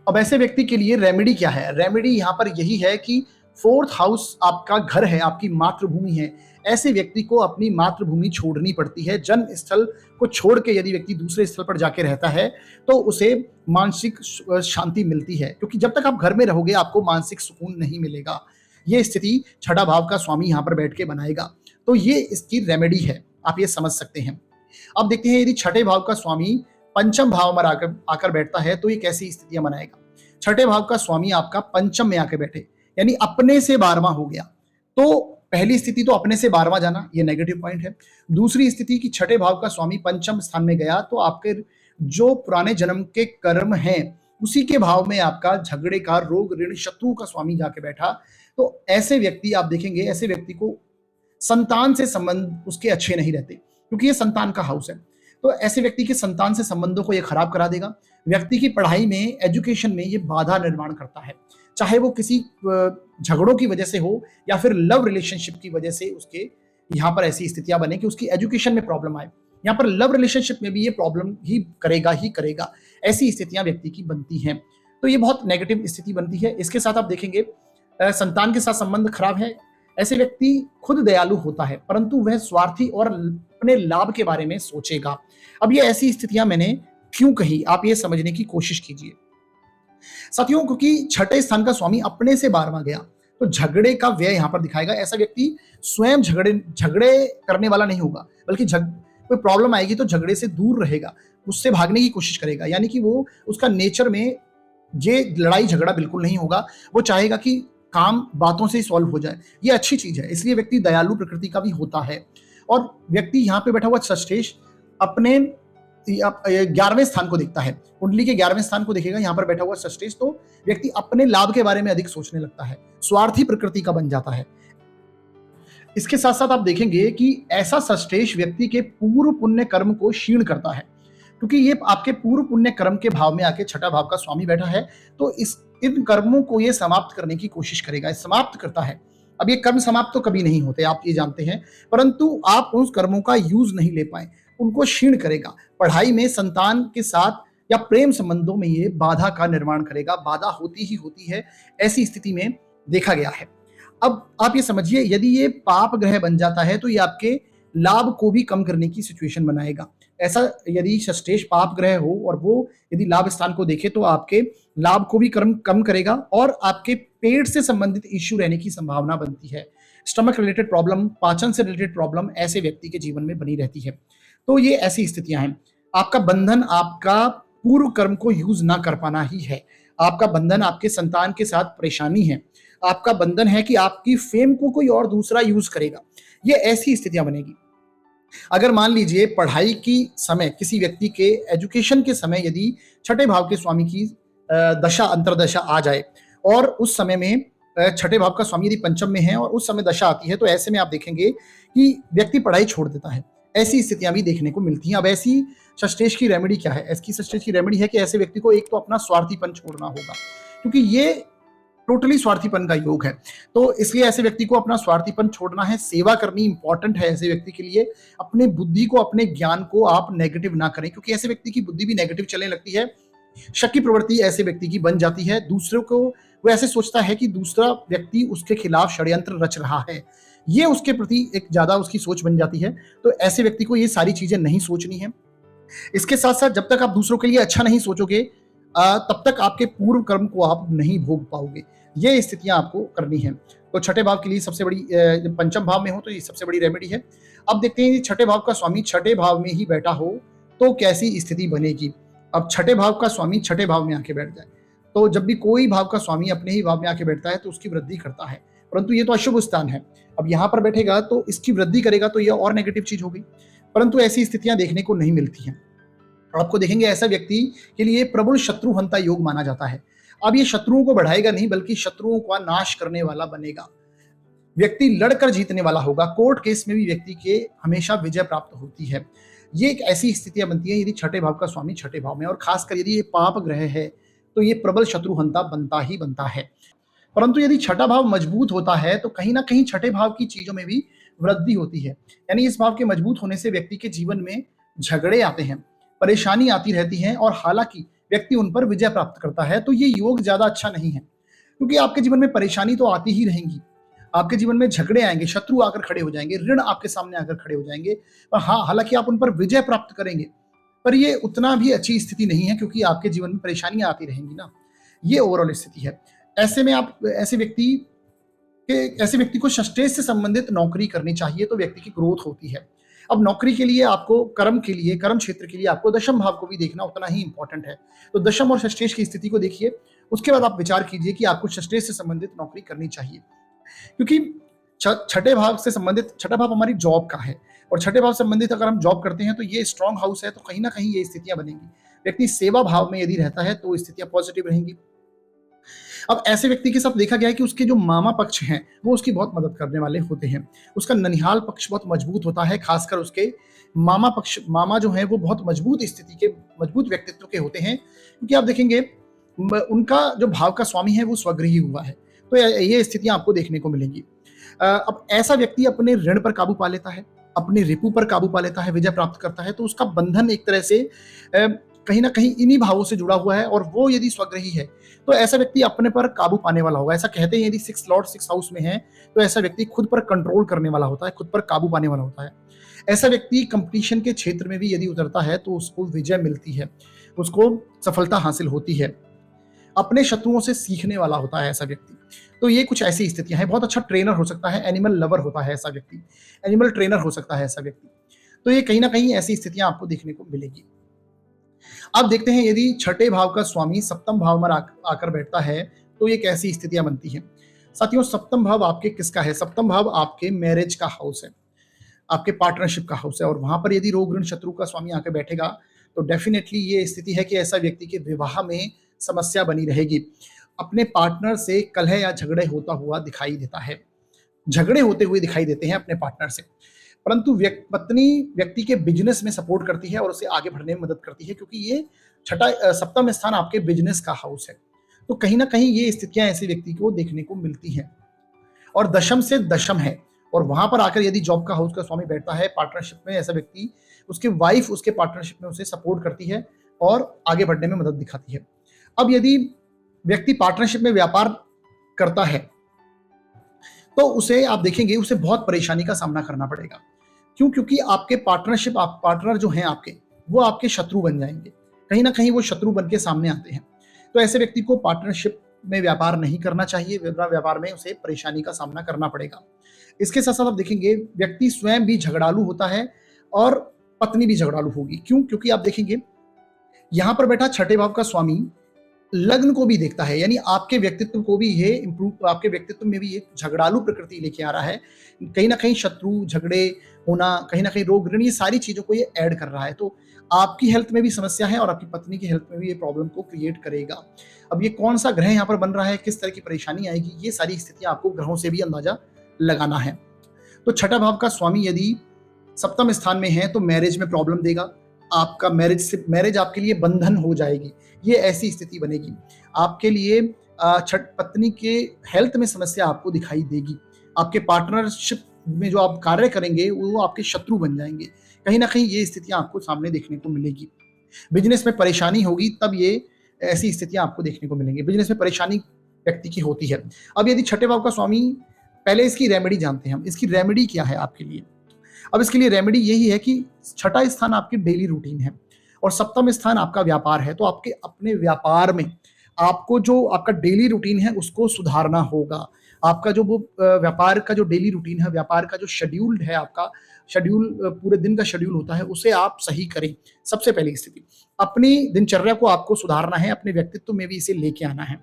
अब ऐसे व्यक्ति के लिए रेमेडी क्या है? रेमेडी यहाँ पर यही है कि फोर्थ हाउस आपका घर है, आपकी मातृभूमि है। ऐसे व्यक्ति को अपनी मातृभूमि छोड़नी पड़ती है। जन्म स्थल को छोड़ के यदि व्यक्ति दूसरे स्थल पर जाके रहता है तो उसे मानसिक शांति मिलती है, क्योंकि जब तक आप घर में रहोगे आपको मानसिक सुकून नहीं मिलेगा। ये स्थिति छठा भाव का स्वामी यहाँ पर बैठ के बनाएगा। तो ये इसकी रेमेडी है, आप ये समझ सकते हैं। अब देखते हैं यदि छठे भाव का स्वामी पंचम भाव में आकर बैठता है तो ये कैसी स्थितियां बनाएगा। छठे भाव का स्वामी आपका पंचम में आकर बैठे, यानी अपने से 12वां हो गया। तो पहली स्थिति तो अपने से 12वां जाना, ये नेगेटिव पॉइंट है। दूसरी स्थिति कि छठे भाव का स्वामी पंचम स्थान में गया तो आपके जो पुराने जन्म के कर्म हैं उसी के भाव में आपका झगड़े का, रोग ऋण शत्रु का स्वामी जाके बैठा। तो ऐसे व्यक्ति आप देखेंगे, ऐसे व्यक्ति को संतान से संबंध उसके अच्छे नहीं रहते, क्योंकि ये संतान का हाउस है। तो ऐसे व्यक्ति के संतान से संबंधों को ये खराब करा देगा। व्यक्ति की पढ़ाई में, एजुकेशन में ये बाधा निर्माण करता है, चाहे वो किसी झगड़ों की वजह से हो या फिर लव रिलेशनशिप की वजह से उसके यहाँ पर ऐसी स्थितियां बने कि उसकी एजुकेशन में प्रॉब्लम आए। यहाँ पर लव रिलेशनशिप में भी ये प्रॉब्लम ही करेगा। ऐसी स्थितियां व्यक्ति की बनती हैं। तो ये बहुत नेगेटिव स्थिति बनती है। इसके साथ आप देखेंगे संतान के साथ संबंध खराब है। ऐसे व्यक्ति खुद दयालु होता है परंतु वह स्वार्थी और अपने लाभ के बारे में सोचेगा। अब ये ऐसी स्थितियां मैंने क्यों कही, आप ये समझने की कोशिश कीजिए साथियों, क्योंकि छठे स्थान का स्वामी अपने से 12वां गया तो झगड़े का व्यय यहाँ पर दिखाएगा। ऐसा व्यक्ति स्वयं झगड़े झगड़े करने वाला नहीं होगा, बल्कि कोई प्रॉब्लम आएगी तो झगड़े से दूर रहेगा, उससे भागने की कोशिश करेगा। यानी कि वो उसका नेचर में ये लड़ाई झगड़ा बिल्कुल नहीं होगा। वो चाहेगा कि काम बातों से ही सॉल्व हो जाए। ये अच्छी चीज है, इसलिए व्यक्ति दयालु प्रकृति का भी होता है। और व्यक्ति यहाँ पे बैठा हुआ षष्ठेश अपने 11वें स्थान को देखता है, कुंडली के 11वें स्थान को देखेगा यहाँ पर बैठा हुआ षष्ठेश, तो व्यक्ति अपने लाभ के बारे में अधिक सोचने लगता है, स्वार्थी प्रकृति का बन जाता है। इसके साथ साथ आप देखेंगे कि ऐसा षष्ठेश व्यक्ति के पूर्व पुण्य कर्म को क्षीण करता है, क्योंकि ये आपके पूर्व पुण्य कर्म के भाव में आके छठा भाव का स्वामी बैठा है, तो इन कर्मों को ये समाप्त करने की कोशिश करेगा, समाप्त करता है। अब ये कर्म समाप्त तो कभी नहीं होते, आप ये जानते हैं, परंतु आप उस कर्मों का यूज नहीं ले पाए, उनको क्षीण करेगा। पढ़ाई में, संतान के साथ या प्रेम संबंधों में ये बाधा का निर्माण करेगा, बाधा होती ही होती है, ऐसी स्थिति में देखा गया है। अब आप ये समझिए, यदि ये पाप ग्रह बन जाता है तो ये आपके लाभ को भी कम करने की सिचुएशन बनाएगा। ऐसा यदि षष्ठेश पाप ग्रह हो और वो यदि लाभ स्थान को देखे तो आपके लाभ को भी कम करेगा और आपके पेट से संबंधित इश्यू रहने की संभावना बनती है। स्टमक रिलेटेड प्रॉब्लम, पाचन से रिलेटेड प्रॉब्लम ऐसे व्यक्ति के जीवन में बनी रहती है। तो ये ऐसी स्थितियां हैं। आपका बंधन आपका पूर्व कर्म को यूज ना कर पाना ही है। आपका बंधन आपके संतान के साथ परेशानी है। आपका बंधन है कि आपकी फेम को कोई और दूसरा यूज करेगा। ये ऐसी स्थितियां बनेगी। अगर मान लीजिए पढ़ाई की समय, किसी व्यक्ति के एजुकेशन के समय यदि छठे भाव के स्वामी की दशा अंतरदशा आ जाए और उस समय में छठे भाव का स्वामी यदि पंचम में है और उस समय दशा आती है, तो ऐसे में आप देखेंगे कि व्यक्ति पढ़ाई छोड़ देता है। ऐसी स्थितियां भी देखने को मिलती हैं। अब ऐसी षष्ठेश की रेमेडी क्या है? ऐसी षष्ठेश की रेमेडी है कि ऐसे व्यक्ति को एक तो अपना स्वार्थीपन छोड़ना होगा, क्योंकि ये टोटली स्वार्थीपन का योग है। तो इसलिए ऐसे व्यक्ति को अपना स्वार्थीपन छोड़ना है, सेवा करनी इंपॉर्टेंट है ऐसे व्यक्ति के लिए। अपने बुद्धि को, अपने ज्ञान को आप नेगेटिव ना करें, क्योंकि ऐसे व्यक्ति की बुद्धि भी नेगेटिव चलने लगती है। शक की प्रवृत्ति ऐसे व्यक्ति की बन जाती है। दूसरों को वो ऐसे सोचता है कि दूसरा व्यक्ति उसके खिलाफ षड्यंत्र रच रहा है, ये उसके प्रति एक ज्यादा उसकी सोच बन जाती है। तो ऐसे व्यक्ति को ये सारी चीजें नहीं सोचनी है। इसके साथ साथ जब तक आप दूसरों के लिए अच्छा नहीं सोचोगे तब तक आपके पूर्व कर्म को आप नहीं भोग पाओगे। ये स्थितियां आपको करनी है। तो छठे भाव के लिए सबसे बड़ी, पंचम भाव में हो तो ये सबसे बड़ी रेमेडी है। अब देखते हैं छठे भाव का स्वामी छठे भाव में ही बैठा हो तो कैसी स्थिति बनेगी। अब छठे भाव का स्वामी छठे भाव में आके बैठ जाए, तो जब भी कोई भाव का स्वामी अपने ही भाव में आके बैठता है तो उसकी वृद्धि करता है, परंतु ये तो अशुभ स्थान है। अब यहाँ पर बैठेगा तो इसकी वृद्धि करेगा, तो ये और नेगेटिव चीज हो गई। परंतु ऐसी स्थितियां देखने को नहीं मिलती हैं। आपको देखेंगे ऐसा व्यक्ति के लिए प्रबल शत्रुहंता योग माना जाता है। अब ये शत्रुओं को बढ़ाएगा नहीं, बल्कि शत्रुओं का नाश करने वाला बनेगा। व्यक्ति लड़कर जीतने वाला होगा। कोर्ट केस में भी व्यक्ति के हमेशा विजय प्राप्त होती है। ये एक ऐसी स्थितियां बनती है यदि छठे भाव का स्वामी छठे भाव में, और खासकर यदि ये पाप ग्रह है तो ये प्रबल शत्रुहंता बनता ही बनता है। परंतु यदि छठा भाव मजबूत होता है तो कहीं ना कहीं छठे भाव की चीजों में भी वृद्धि होती है। यानी इस भाव के मजबूत होने से व्यक्ति के जीवन में झगड़े आते हैं, परेशानी आती रहती है, और हालांकि व्यक्ति उन पर विजय प्राप्त करता है। तो ये योग ज्यादा अच्छा नहीं है, क्योंकि आपके जीवन में परेशानी तो आती ही रहेंगी। आपके जीवन में झगड़े आएंगे, शत्रु आकर खड़े हो जाएंगे, ऋण आपके सामने आकर खड़े हो जाएंगे। पर हाँ, हालांकि आप उन पर विजय प्राप्त करेंगे, पर ये उतना भी अच्छी स्थिति नहीं है, क्योंकि आपके जीवन में परेशानियां आती रहेंगी ना। ये ओवरऑल स्थिति है। ऐसे में आप ऐसे व्यक्ति को षष्ठेश से संबंधित नौकरी करनी चाहिए, तो व्यक्ति की ग्रोथ होती है। अब नौकरी के लिए आपको, कर्म के लिए, कर्म क्षेत्र के लिए आपको दशम भाव को भी देखना उतना ही इंपॉर्टेंट है। तो दशम और षष्ठेश की स्थिति को देखिए, उसके बाद आप विचार कीजिए कि आपको षष्ठेश से संबंधित नौकरी करनी चाहिए, क्योंकि छठे भाव से संबंधित, छठा भाव हमारी जॉब का है, और छठे भाव से संबंधित अगर हम जॉब करते हैं तो ये स्ट्रॉन्ग हाउस है, तो कहीं ना कहीं ये स्थितियां बनेंगी। व्यक्ति सेवा भाव में यदि रहता है तो स्थितियां पॉजिटिव रहेंगी। अब ऐसे व्यक्ति के साथ देखा गया है कि उसके जो मामा पक्ष हैं वो उसकी बहुत मदद करने वाले होते हैं। उसका ननिहाल पक्ष बहुत मजबूत होता है, खासकर उसके मामा पक्ष, मामा जो है वो बहुत मजबूत स्थिति के, मजबूत व्यक्तित्व के होते हैं, क्योंकि आप देखेंगे उनका जो भाव का स्वामी है वो स्वगृही हुआ है। तो ये स्थितियां आपको देखने को मिलेंगी। अब ऐसा व्यक्ति अपने ऋण पर काबू पा लेता है, अपने रिपु पर काबू पा लेता है, विजय प्राप्त करता है, तो उसका बंधन एक तरह से कहीं ना कहीं इन्हीं भावों से जुड़ा हुआ है, और वो यदि स्वग्रही है तो ऐसा व्यक्ति अपने पर काबू पाने वाला होगा। ऐसा कहते हैं यदि 6 लॉर्ड 6 हाउस में है तो ऐसा व्यक्ति खुद पर कंट्रोल करने वाला होता है, खुद पर काबू पाने वाला होता है। ऐसा व्यक्ति कंपटीशन के क्षेत्र में भी यदि उतरता है तो उसको विजय मिलती है, उसको सफलता हासिल होती है। अपने शत्रुओं से सीखने वाला होता है ऐसा व्यक्ति। तो ये कुछ ऐसी स्थितियां हैं। बहुत अच्छा ट्रेनर हो सकता है, एनिमल लवर होता है ऐसा व्यक्ति, एनिमल ट्रेनर हो सकता है ऐसा व्यक्ति। तो ये कहीं ना कहीं ऐसी स्थितियां आपको देखने को मिलेगी। अब देखते हैं यदि छठे भाव का स्वामी सप्तम भाव में आकर बैठता है तो ये कैसी स्थितियां बनती हैं। साथियों, सप्तम भाव आपके किसका है? सप्तम भाव आपके मैरिज का हाउस है, आपके पार्टनरशिप का हाउस है, और वहां पर यदि रोग ऋण शत्रु का स्वामी आकर बैठेगा तो डेफिनेटली ये स्थिति है कि ऐसा व्यक्ति के विवाह में समस्या बनी रहेगी। अपने पार्टनर से कलह या झगड़े होता हुआ दिखाई देता है, झगड़े होते हुए दिखाई देते हैं अपने पार्टनर से। परंतु पत्नी व्यक्ति के बिजनेस में सपोर्ट करती है और उसे आगे बढ़ने में मदद करती है, क्योंकि ये सप्तम स्थान आपके बिजनेस का हाउस है। तो कहीं ना कहीं ये स्थितियां ऐसे व्यक्ति को देखने को मिलती हैं। और दशम से दशम है, और वहां पर आकर यदि जॉब का हाउस का स्वामी बैठता है पार्टनरशिप में, ऐसा व्यक्ति, उसकी वाइफ उसके पार्टनरशिप में उसे सपोर्ट करती है और आगे बढ़ने में मदद दिखाती है। अब यदि व्यक्ति पार्टनरशिप में व्यापार करता है तो उसे आप देखेंगे उसे बहुत परेशानी का सामना करना पड़ेगा। क्यों? क्योंकि आपके पार्टनरशिप आप पार्टनर जो हैं आपके, वो आपके शत्रु बन जाएंगे, कहीं ना कहीं वो शत्रु बन के सामने आते हैं। तो ऐसे व्यक्ति को पार्टनरशिप में व्यापार नहीं करना चाहिए, व्यापार में उसे परेशानी का सामना करना पड़ेगा। इसके साथ साथ आप देखेंगे व्यक्ति स्वयं भी झगड़ालू होता है और पत्नी भी झगड़ालू होगी। क्यों? क्योंकि आप देखेंगे यहां पर बैठा छठे भाव का स्वामी लग्न को भी देखता है, यानी आपके व्यक्तित्व को भी ये इंप्रूव, आपके व्यक्तित्व में भी एक झगड़ालू प्रकृति लेके आ रहा है। कहीं ना कहीं शत्रु, झगड़े होना, कहीं ना कहीं रोग ऋण, ये सारी चीजों को ये ऐड कर रहा है। तो आपकी हेल्थ में भी समस्या है और आपकी पत्नी की हेल्थ में भी ये प्रॉब्लम को क्रिएट करेगा। अब ये कौन सा ग्रह यहाँ पर बन रहा है, किस तरह की परेशानी आएगी, ये सारी स्थितियां आपको ग्रहों से भी अंदाजा लगाना है। तो छठा भाव का स्वामी यदि सप्तम स्थान में है तो मैरिज में प्रॉब्लम देगा। आपका मैरिज आपके लिए बंधन हो जाएगी, ये ऐसी स्थिति बनेगी। आपके लिए पत्नी के हेल्थ में समस्या आपको दिखाई देगी। आपके पार्टनरशिप में जो आप कार्य करेंगे वो आपके शत्रु बन जाएंगे। कहीं ना कहीं ये स्थितियां आपको सामने देखने को मिलेगी। बिजनेस में परेशानी होगी, तब ये ऐसी स्थितियां आपको देखने को मिलेंगी। बिजनेस में परेशानी व्यक्ति की होती है। अब यदि छठे भाव का स्वामी, पहले इसकी रेमेडी जानते हैं हम, इसकी रेमेडी क्या है आपके लिए। अब इसके लिए रेमेडी यही है कि छठा स्थान आपकी डेली रूटीन है और सप्तम स्थान आपका व्यापार है। तो आपके अपने व्यापार में आपको जो आपका डेली रूटीन है उसको सुधारना होगा। आपका जो वो व्यापार का जो डेली रूटीन है, व्यापार का जो शेड्यूल्ड है, आपका शेड्यूल, पूरे दिन का शेड्यूल होता है, उसे आप सही करें। सबसे पहली स्थिति, अपनी दिनचर्या को आपको सुधारना है, अपने व्यक्तित्व में भी इसे लेके आना है।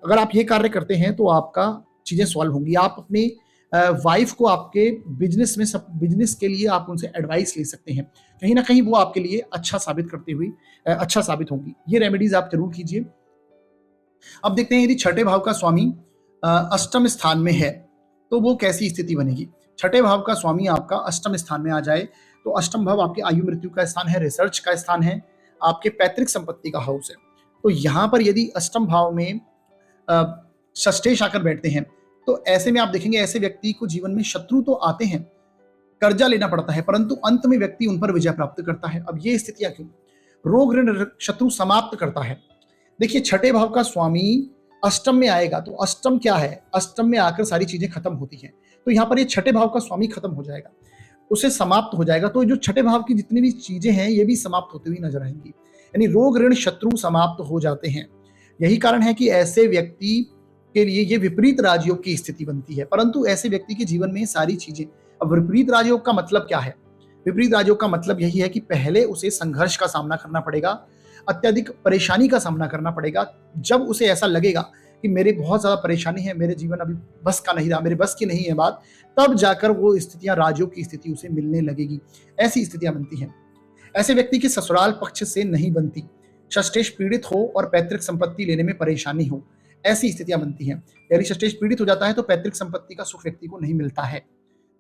अगर आप ये कार्य करते हैं तो आपका चीजें सॉल्व होंगी। आप अपने वाइफ को आपके बिजनेस के लिए आप उनसे एडवाइस ले सकते हैं, कहीं ना कहीं वो आपके लिए अच्छा साबित होंगी। ये रेमेडीज आप जरूर कीजिए। अब देखते हैं यदि छठे भाव का स्वामी अष्टम स्थान में है तो वो कैसी स्थिति बनेगी। छठे भाव का स्वामी आपका अष्टम स्थान में आ जाए तो अष्टम भाव आपके आयु मृत्यु का स्थान है, रिसर्च का स्थान है, आपके पैतृक संपत्ति का हाउस है। तो यहां पर यदि अष्टम भाव में षष्ठेश आकर बैठते हैं तो ऐसे में आप देखेंगे ऐसे व्यक्ति को जीवन में शत्रु तो आते हैं, कर्जा लेना पड़ता है, परंतु अंत में व्यक्ति उन पर विजय प्राप्त करता है। अब ये स्थितियां क्यों? रोग ऋण शत्रु समाप्त करता है। देखिए, छठे भाव का स्वामी अष्टम में आएगा तो अष्टम क्या है? अष्टम में आकर सारी चीजें खत्म होती हैं। तो यहाँ पर ये छठे भाव का स्वामी खत्म हो जाएगा, उसे समाप्त हो जाएगा। तो जो छठे भाव की जितनी भी चीजें हैं ये भी समाप्त होती हुई नजर आएंगी, यानी रोग ऋण शत्रु समाप्त हो जाते हैं। यही कारण है कि ऐसे व्यक्ति के लिए ये विपरीत राजयोग की स्थिति बनती है। परंतु ऐसे व्यक्ति के जीवन में सारी चीजें, अब विपरीत राजयोग का मतलब क्या है? विपरीत राजयोग का मतलब यही है कि पहले उसे संघर्ष का सामना करना पड़ेगा, अत्यधिक परेशानी का सामना करना पड़ेगा। जब उसे ऐसा लगेगा कि मेरे बहुत ज्यादा परेशानी है, मेरे जीवन अभी बस का नहीं रहा, मेरे बस की नहीं है बात, तब जाकर वो स्थितियां, राजयोग की स्थिति उसे मिलने लगेगी। ऐसी स्थितियां बनती हैं। ऐसे व्यक्ति की ससुराल पक्ष से नहीं बनती, षष्ठेश पीड़ित हो और पैतृक संपत्ति लेने में परेशानी हो, ऐसी स्थितियां बनती हैं। यदि षष्ठेश पीड़ित हो जाता है तो पैतृक संपत्ति का सुख व्यक्ति को नहीं मिलता है,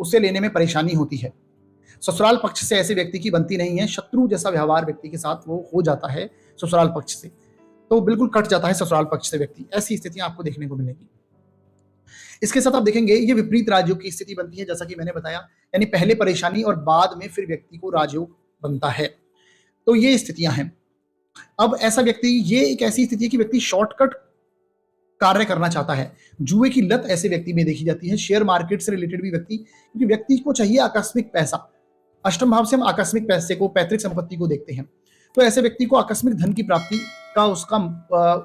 उसे लेने में परेशानी होती है। ससुराल पक्ष से ऐसे व्यक्ति की बनती नहीं है, शत्रु जैसा व्यवहार व्यक्ति के साथ वो हो जाता है ससुराल पक्ष से, तो बिल्कुल कट जाता है ससुराल पक्ष से व्यक्ति। ऐसी स्थितियां आपको देखने को मिलेगी। इसके साथ आप देखेंगे ये विपरीत राजयोग की स्थिति बनती है, जैसा कि मैंने बताया, यानी पहले परेशानी और बाद में फिर व्यक्ति को राजयोग बनता है। तो ये स्थितियां हैं। अब ऐसा व्यक्ति, ये एक ऐसी स्थिति है कि व्यक्ति शॉर्टकट कार्य करना चाहता है। जुए की लत ऐसे व्यक्ति में देखी जाती है। शेयर मार्केट से रिलेटेड भी व्यक्ति, क्योंकि व्यक्ति को चाहिए आकस्मिक पैसा। अष्टम भाव से हम आकस्मिक पैसे को, पैतृक संपत्ति को देखते हैं। तो ऐसे व्यक्ति को आकस्मिक धन की प्राप्ति का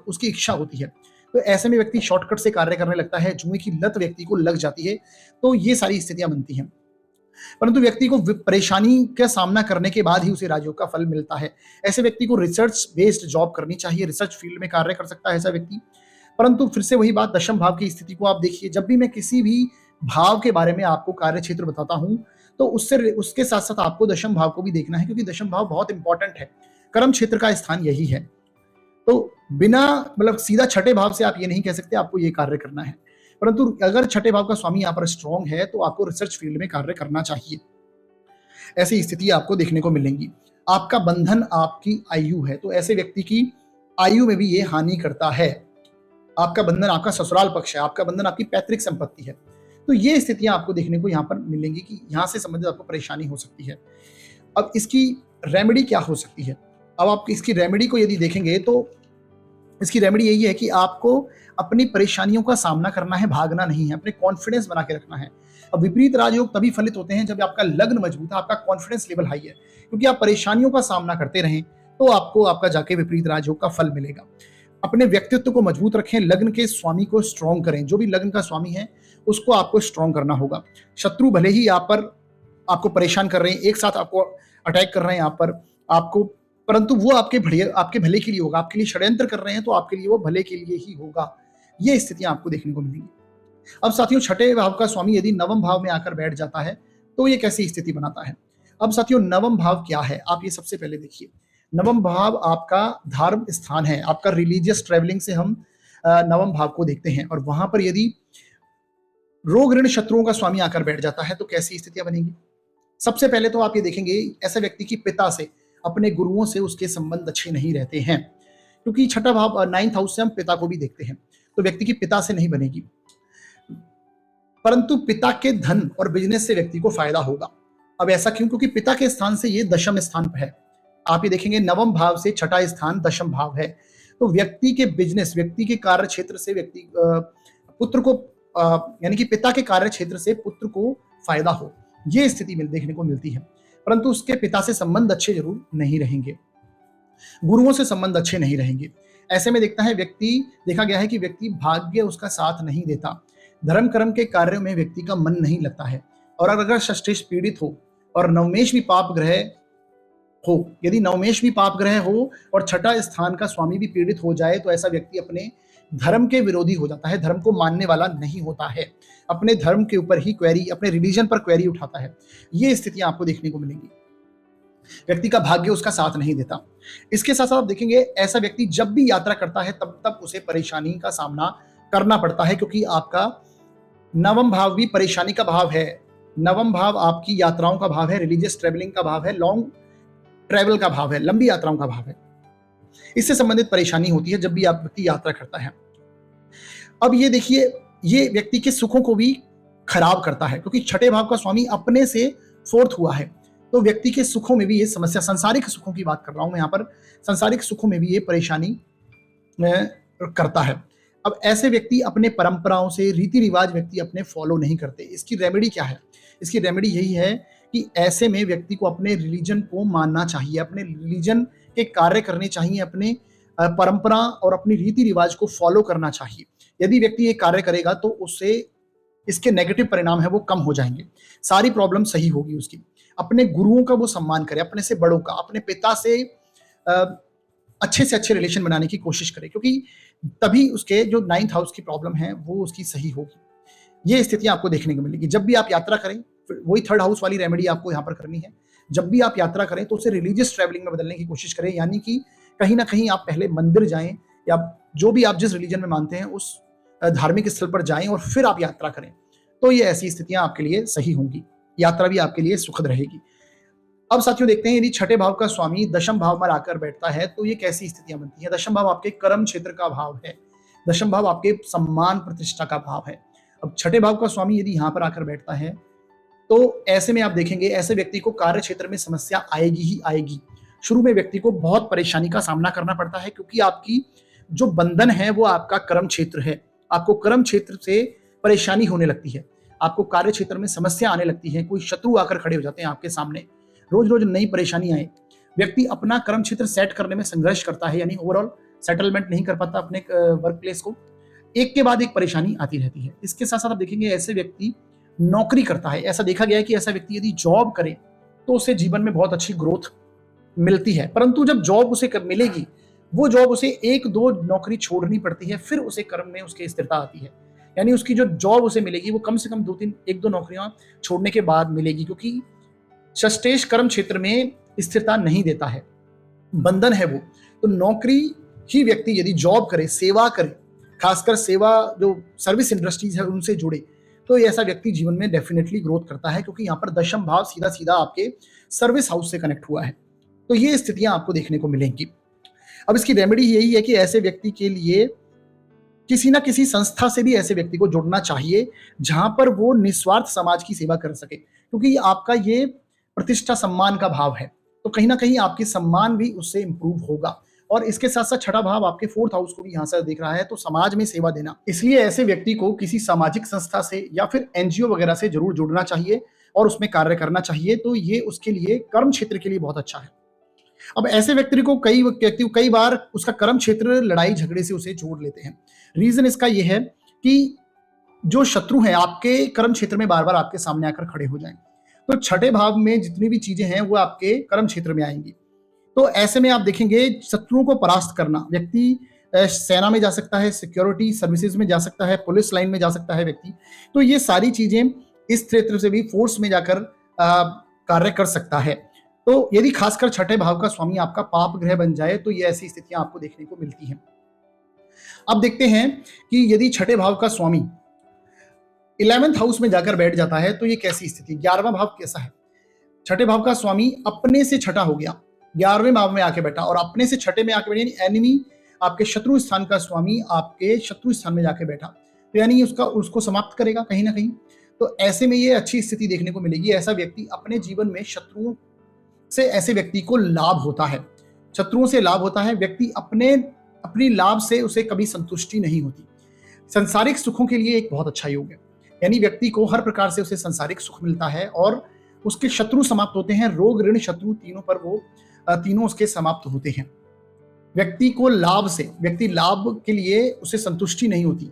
उसकी इच्छा होती है। तो ऐसे में व्यक्ति शॉर्टकट से कार्य करने लगता है, जुए की लत व्यक्ति को लग जाती है। तो ये सारी स्थितियां बनती हैं। परंतु व्यक्ति को परेशानी का सामना करने के बाद ही उसे राजयोग का फल मिलता है। ऐसे व्यक्ति को रिसर्च बेस्ड जॉब करनी चाहिए, रिसर्च फील्ड में कार्य कर सकता है ऐसा व्यक्ति। परंतु फिर से वही बात, दशम भाव की स्थिति को आप देखिए। जब भी मैं किसी भी भाव के बारे में आपको कार्य क्षेत्र बताता हूं, तो उसके साथ साथ आपको दशम भाव को भी देखना है, क्योंकि दशम भाव बहुत इंपॉर्टेंट है। कर्म क्षेत्र का स्थान यही है। तो बिना मतलब सीधा छठे भाव से आप ये नहीं कह सकते आपको ये कार्य करना है, परंतु अगर छठे भाव का स्वामी यहाँ पर स्ट्रॉन्ग है तो आपको रिसर्च फील्ड में कार्य करना चाहिए। ऐसी स्थिति आपको देखने को मिलेंगी। आपका बंधन आपकी आयु है, तो ऐसे व्यक्ति की आयु में भी ये हानि करता है। आपका बंधन आपका ससुराल पक्ष है, आपका बंधन आपकी पैतृक संपत्ति है। तो ये स्थितियां आपको देखने को यहाँ पर मिलेंगी कि यहाँ से संबंधित आपको परेशानी हो सकती है। अब इसकी रेमेडी क्या हो सकती है? अब आप इसकी रेमेडी को यदि देखेंगे तो इसकी रेमेडी यही है कि आपको अपनी परेशानियों का सामना करना है, भागना नहीं है, अपने कॉन्फिडेंस बना के रखना है। अब विपरीत राजयोग तभी फलित होते हैं जब आपका लग्न मजबूत है, आपका कॉन्फिडेंस लेवल हाई है, क्योंकि आप परेशानियों का सामना करते रहें तो आपको आपका जाके विपरीत राजयोग का फल मिलेगा। अपने व्यक्तित्व को मजबूत रखें, लग्न के स्वामी को स्ट्रॉन्ग करें। जो भी लग्न का स्वामी है उसको आपको स्ट्रॉन्ग करना होगा। शत्रु भले ही यहाँ पर आपको परेशान कर रहे हैं, एक साथ आपको अटैक कर रहे हैं यहाँ पर आपको, परंतु वो आपके भले के लिए होगा। आपके लिए षड्यंत्र कर रहे हैं तो आपके लिए वो भले के लिए ही होगा। ये स्थितियां आपको देखने को मिलेंगी। अब साथियों, छठे भाव का स्वामी यदि नवम भाव में आकर बैठ जाता है तो ये कैसी स्थिति बनाता है? अब साथियों, नवम भाव क्या है आप ये सबसे पहले देखिए। नवम भाव आपका धर्म स्थान है, आपका रिलीजियस ट्रेवलिंग से हम नवम भाव को देखते हैं। और वहां पर यदि रोग ऋण शत्रुओं का स्वामी आकर बैठ जाता है तो कैसी स्थितियां बनेंगी? सबसे पहले तो आप ये देखेंगे ऐसे व्यक्ति की पिता से, अपने गुरुओं से उसके संबंध अच्छे नहीं रहते हैं, क्योंकि छठा भाव 9th हाउस से हम पिता को भी देखते हैं। तो व्यक्ति की पिता से नहीं बनेगी, परंतु पिता के धन और बिजनेस से व्यक्ति को फायदा होगा। अब ऐसा क्यों? क्योंकि पिता के स्थान से ये दशम स्थान पर है। आप ये देखेंगे नवम भाव से छठा स्थान दशम भाव है। तो व्यक्ति के बिजनेस, व्यक्ति के कार्य क्षेत्र से व्यक्ति पुत्र को यानी कि पिता के कार्य क्षेत्र से पुत्र को फायदा हो, ये स्थिति देखने को मिलती है। परंतु उसके पिता से संबंध अच्छे जरूर नहीं रहेंगे, गुरुओं से संबंध अच्छे नहीं रहेंगे। ऐसे में देखा गया है कि व्यक्ति भाग्य उसका साथ नहीं देता, धर्म कर्म के कार्यों में व्यक्ति का मन नहीं लगता है। और अगर षष्ठेश पीड़ित हो और नवमेश भी पाप ग्रह हो, यदि नवमेश भी पाप ग्रह हो और छठा स्थान का स्वामी भी पीड़ित हो जाए तो ऐसा व्यक्ति अपने धर्म के विरोधी हो जाता है, धर्म को मानने वाला नहीं होता है, अपने धर्म के ऊपर ही क्वेरी, अपने रिलीजन पर क्वेरी उठाता है। ये स्थितियां आपको देखने को मिलेंगी। व्यक्ति का भाग्य उसका साथ नहीं देता। इसके साथ साथ आप देखेंगे ऐसा व्यक्ति जब भी यात्रा करता है तब तब उसे परेशानी का सामना करना पड़ता है, क्योंकि आपका नवम भाव भी परेशानी का भाव है। नवम भाव आपकी यात्राओं का भाव है, रिलीजियस ट्रेवलिंग का भाव है, लॉन्ग ट्रेवल का भाव है, लंबी यात्राओं का भाव है। इससे संबंधित परेशानी होती है जब भी आप व्यक्ति यात्रा करता है। अब ये देखिए, ये व्यक्ति के सुखों को भी खराब करता है, क्योंकि छठे भाव का स्वामी अपने से फोर्थ हुआ है। तो व्यक्ति के सुखों में भी ये समस्या, संसारिक सुखों की बात कर रहा हूं मैं यहाँ पर, संसारिक सुखों में भी ये परेशानी करता है। अब ऐसे व्यक्ति अपने परंपराओं से, रीति रिवाज व्यक्ति अपने फॉलो नहीं करते। इसकी रेमेडी क्या है? इसकी रेमेडी यही है कि ऐसे में व्यक्ति को अपने रिलीजन को मानना चाहिए, अपने रिलीजन के कार्य करने चाहिए, अपने परंपरा और अपनी रीति रिवाज को फॉलो करना चाहिए। यदि व्यक्ति ये कार्य करेगा तो उससे इसके नेगेटिव परिणाम है वो कम हो जाएंगे, सारी प्रॉब्लम सही होगी उसकी। अपने गुरुओं का वो सम्मान करे, अपने से बड़ों का, अपने पिता से अच्छे से अच्छे रिलेशन बनाने की कोशिश करे, क्योंकि तभी उसके जो 9th हाउस की प्रॉब्लम है वो उसकी सही होगी। ये स्थितियां आपको देखने को मिलेगी। जब भी आप यात्रा करें, वही 3rd हाउस वाली रेमेडी आपको यहाँ पर करनी है। जब भी आप यात्रा करें तो उसे रिलीजियस ट्रैवलिंग में बदलने की कोशिश करें, यानी कि कहीं ना कहीं आप पहले मंदिर जाएं या जो भी आप जिस रिलीजन में मानते हैं उस धार्मिक स्थल पर जाएं और फिर आप यात्रा करें। तो ये ऐसी स्थितियां आपके लिए सही होंगी, यात्रा भी आपके लिए सुखद रहेगी। अब साथियों देखते हैं, यदि छठे भाव का स्वामी दशम भाव में आकर बैठता है तो ये कैसी स्थितियां बनती है? दशम भाव आपके कर्म क्षेत्र का भाव है, दशम भाव आपके सम्मान प्रतिष्ठा का भाव है। अब छठे भाव का स्वामी यदि यहाँ पर आकर बैठता है तो ऐसे में आप देखेंगे ऐसे व्यक्ति को कार्य क्षेत्र में समस्या आएगी ही आएगी। शुरू में व्यक्ति को बहुत परेशानी का सामना करना पड़ता है, क्योंकि आपकी जो बंधन है वो आपका कर्म क्षेत्र है। आपको कर्म क्षेत्र से परेशानी होने लगती है, आपको कार्य क्षेत्र में समस्या आने लगती है, कोई शत्रु आकर खड़े हो जाते हैं आपके सामने, रोज रोज नई परेशानी आए। व्यक्ति अपना कर्म क्षेत्र सेट करने में संघर्ष करता है, यानी ओवरऑल सेटलमेंट नहीं कर पाता अपने वर्क प्लेस को। एक के बाद एक परेशानी आती रहती है। इसके साथ साथ आप देखेंगे ऐसे व्यक्ति नौकरी करता है, ऐसा देखा गया है कि ऐसा व्यक्ति यदि जॉब करे तो उसे जीवन में बहुत अच्छी ग्रोथ मिलती है, परंतु जब जॉब उसे मिलेगी, वो जॉब उसे एक दो नौकरी छोड़नी पड़ती है, फिर उसे कर्म में उसकी स्थिरता आती है। यानी उसकी जो जॉब उसे मिलेगी वो कम से कम दो तीन एक दो नौकरियां छोड़ने के बाद मिलेगी, क्योंकि षष्ठेश कर्म क्षेत्र में स्थिरता नहीं देता है, बंधन है वो। तो नौकरी ही व्यक्ति यदि जॉब करे, सेवा करे, खासकर सेवा जो सर्विस इंडस्ट्रीज है उनसे जुड़े, तो ऐसा व्यक्ति जीवन में डेफिनेटली ग्रोथ करता है, क्योंकि यहाँ पर दशम भाव सीधा सीधा आपके सर्विस हाउस से कनेक्ट हुआ है। तो ये स्थितियां आपको देखने को मिलेंगी। अब इसकी रेमेडी यही है कि ऐसे व्यक्ति के लिए किसी ना किसी संस्था से भी ऐसे व्यक्ति को जुड़ना चाहिए, जहां पर वो निस्वार्थ समाज की सेवा कर सके, क्योंकि आपका ये प्रतिष्ठा सम्मान का भाव है, तो कहीं ना कहीं आपकी सम्मान भी उससे इंप्रूव होगा। और इसके साथ साथ छठा भाव आपके फोर्थ हाउस को भी यहां से देख रहा है, तो समाज में सेवा देना, इसलिए ऐसे व्यक्ति को किसी सामाजिक संस्था से या फिर एनजीओ वगैरह से जरूर जुड़ना चाहिए और उसमें कार्य करना चाहिए, तो ये उसके लिए कर्म क्षेत्र के लिए बहुत अच्छा है। अब ऐसे व्यक्ति को कई बार उसका कर्म क्षेत्र लड़ाई झगड़े से उसे जोड़ लेते हैं। रीजन इसका यह है कि जो शत्रु हैं आपके कर्म क्षेत्र में बार बार आपके सामने आकर खड़े हो जाएं, तो छठे भाव में जितनी भी चीजें हैं वो आपके कर्म क्षेत्र में आएंगी। तो ऐसे में आप देखेंगे शत्रुओं को परास्त करना, व्यक्ति सेना में जा सकता है, सिक्योरिटी सर्विसेज में जा सकता है, पुलिस लाइन में जा सकता है व्यक्ति, तो ये सारी चीजें इस क्षेत्र से भी फोर्स में जाकर कार्य कर सकता है। तो यदि खासकर छठे भाव का स्वामी आपका पाप ग्रह बन जाए तो ये ऐसी स्थितियां आपको देखने को मिलती हैं। अब देखते हैं कि यदि छठे भाव का स्वामी 11th हाउस में जाकर बैठ जाता है तो ये कैसी स्थिति, 11वां भाव कैसा है। छठे भाव का स्वामी अपने से छठा हो गया, 11वें भाव में आके बैठा, और अपने से छठे में आके बैठा यानी एनिमी, आपके शत्रु स्थान का स्वामी आपके शत्रु स्थान में जाके बैठा, तो यानी उसको समाप्त करेगा कहीं ना कहीं। तो ऐसे में ये अच्छी स्थिति देखने को मिलेगी। ऐसा व्यक्ति अपने जीवन में शत्रुओं से, ऐसे व्यक्ति को लाभ होता है, शत्रुओं से लाभ होता है। व्यक्ति अपनी लाभ से उसे कभी संतुष्टि नहीं होती। संसारिक सुखों के लिए एक बहुत अच्छा योग है, यानी व्यक्ति को हर प्रकार से उसे संसारिक सुख मिलता है और उसके शत्रु समाप्त होते हैं, रोग ऋण शत्रु तीनों पर वो तीनों उसके समाप्त होते हैं। व्यक्ति को व्यक्ति लाभ के लिए उसे संतुष्टि नहीं होती,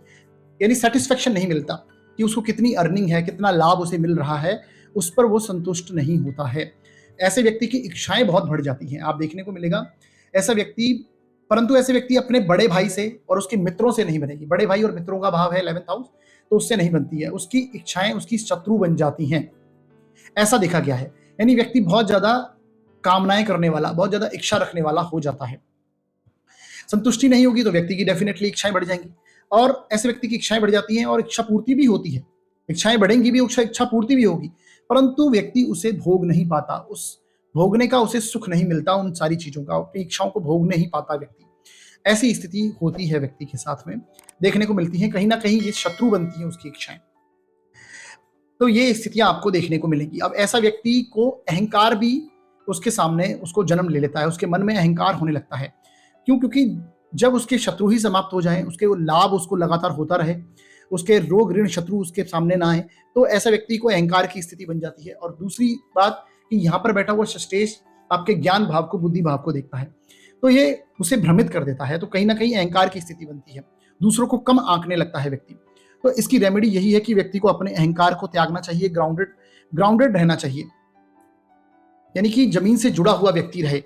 यानी सेटिस्फेक्शन नहीं मिलता कि उसको कितनी अर्निंग है, कितना लाभ उसे मिल रहा है, उस पर वो संतुष्ट नहीं होता है। ऐसे व्यक्ति की इच्छाएं बहुत बढ़ जाती हैं, आप देखने को मिलेगा ऐसा व्यक्ति। परंतु ऐसे व्यक्ति अपने बड़े भाई से और उसके मित्रों से नहीं बनेगी। बड़े भाई और मित्रों का भाव है 11th हाउस, तो उससे नहीं बनती है, उसकी इच्छाएं उसकी शत्रु बन जाती हैं, ऐसा देखा गया है। यानी व्यक्ति बहुत ज्यादा कामनाएं करने वाला, बहुत ज्यादा इच्छा रखने वाला हो जाता है। संतुष्टि नहीं होगी तो व्यक्ति की डेफिनेटली इच्छाएं बढ़ जाएंगी, और ऐसे व्यक्ति की इच्छाएं बढ़ जाती हैं और इच्छा पूर्ति भी होती है। इच्छाएं बढ़ेंगी भी, इच्छा पूर्ति भी होगी, परंतु व्यक्ति उसे भोग नहीं पाता, उस भोगने का उसे सुख नहीं मिलता, उन सारी चीजों का, अपनी इच्छाओं को भोग नहीं पाता व्यक्ति। ऐसी स्थिति होती है व्यक्ति के साथ में, देखने को मिलती है। कहीं ना कहीं ये शत्रु बनती है उसकी इच्छाएं, तो ये स्थितियां आपको देखने को मिलेंगी। अब ऐसा व्यक्ति को अहंकार भी उसके सामने उसको जन्म ले लेता है, उसके मन में अहंकार होने लगता है। क्यों? क्योंकि जब उसके शत्रु ही समाप्त हो जाएं, उसके लाभ उसको लगातार होता रहे, उसके रोग ऋण शत्रु उसके सामने ना आए, तो ऐसा व्यक्ति को अहंकार की स्थिति बन जाती है। और दूसरी बात कि यहाँ पर बैठा हुआ षष्ठेश आपके ज्ञान भाव को, बुद्धि भाव को देखता है, तो ये उसे भ्रमित कर देता है, तो कहीं ना कहीं अहंकार की स्थिति बनती है, दूसरों को कम आंकने लगता है व्यक्ति। तो इसकी रेमेडी यही है कि व्यक्ति को अपने अहंकार को त्यागना चाहिए, ग्राउंडेड रहना चाहिए, यानी कि जमीन से जुड़ा हुआ व्यक्ति रहे,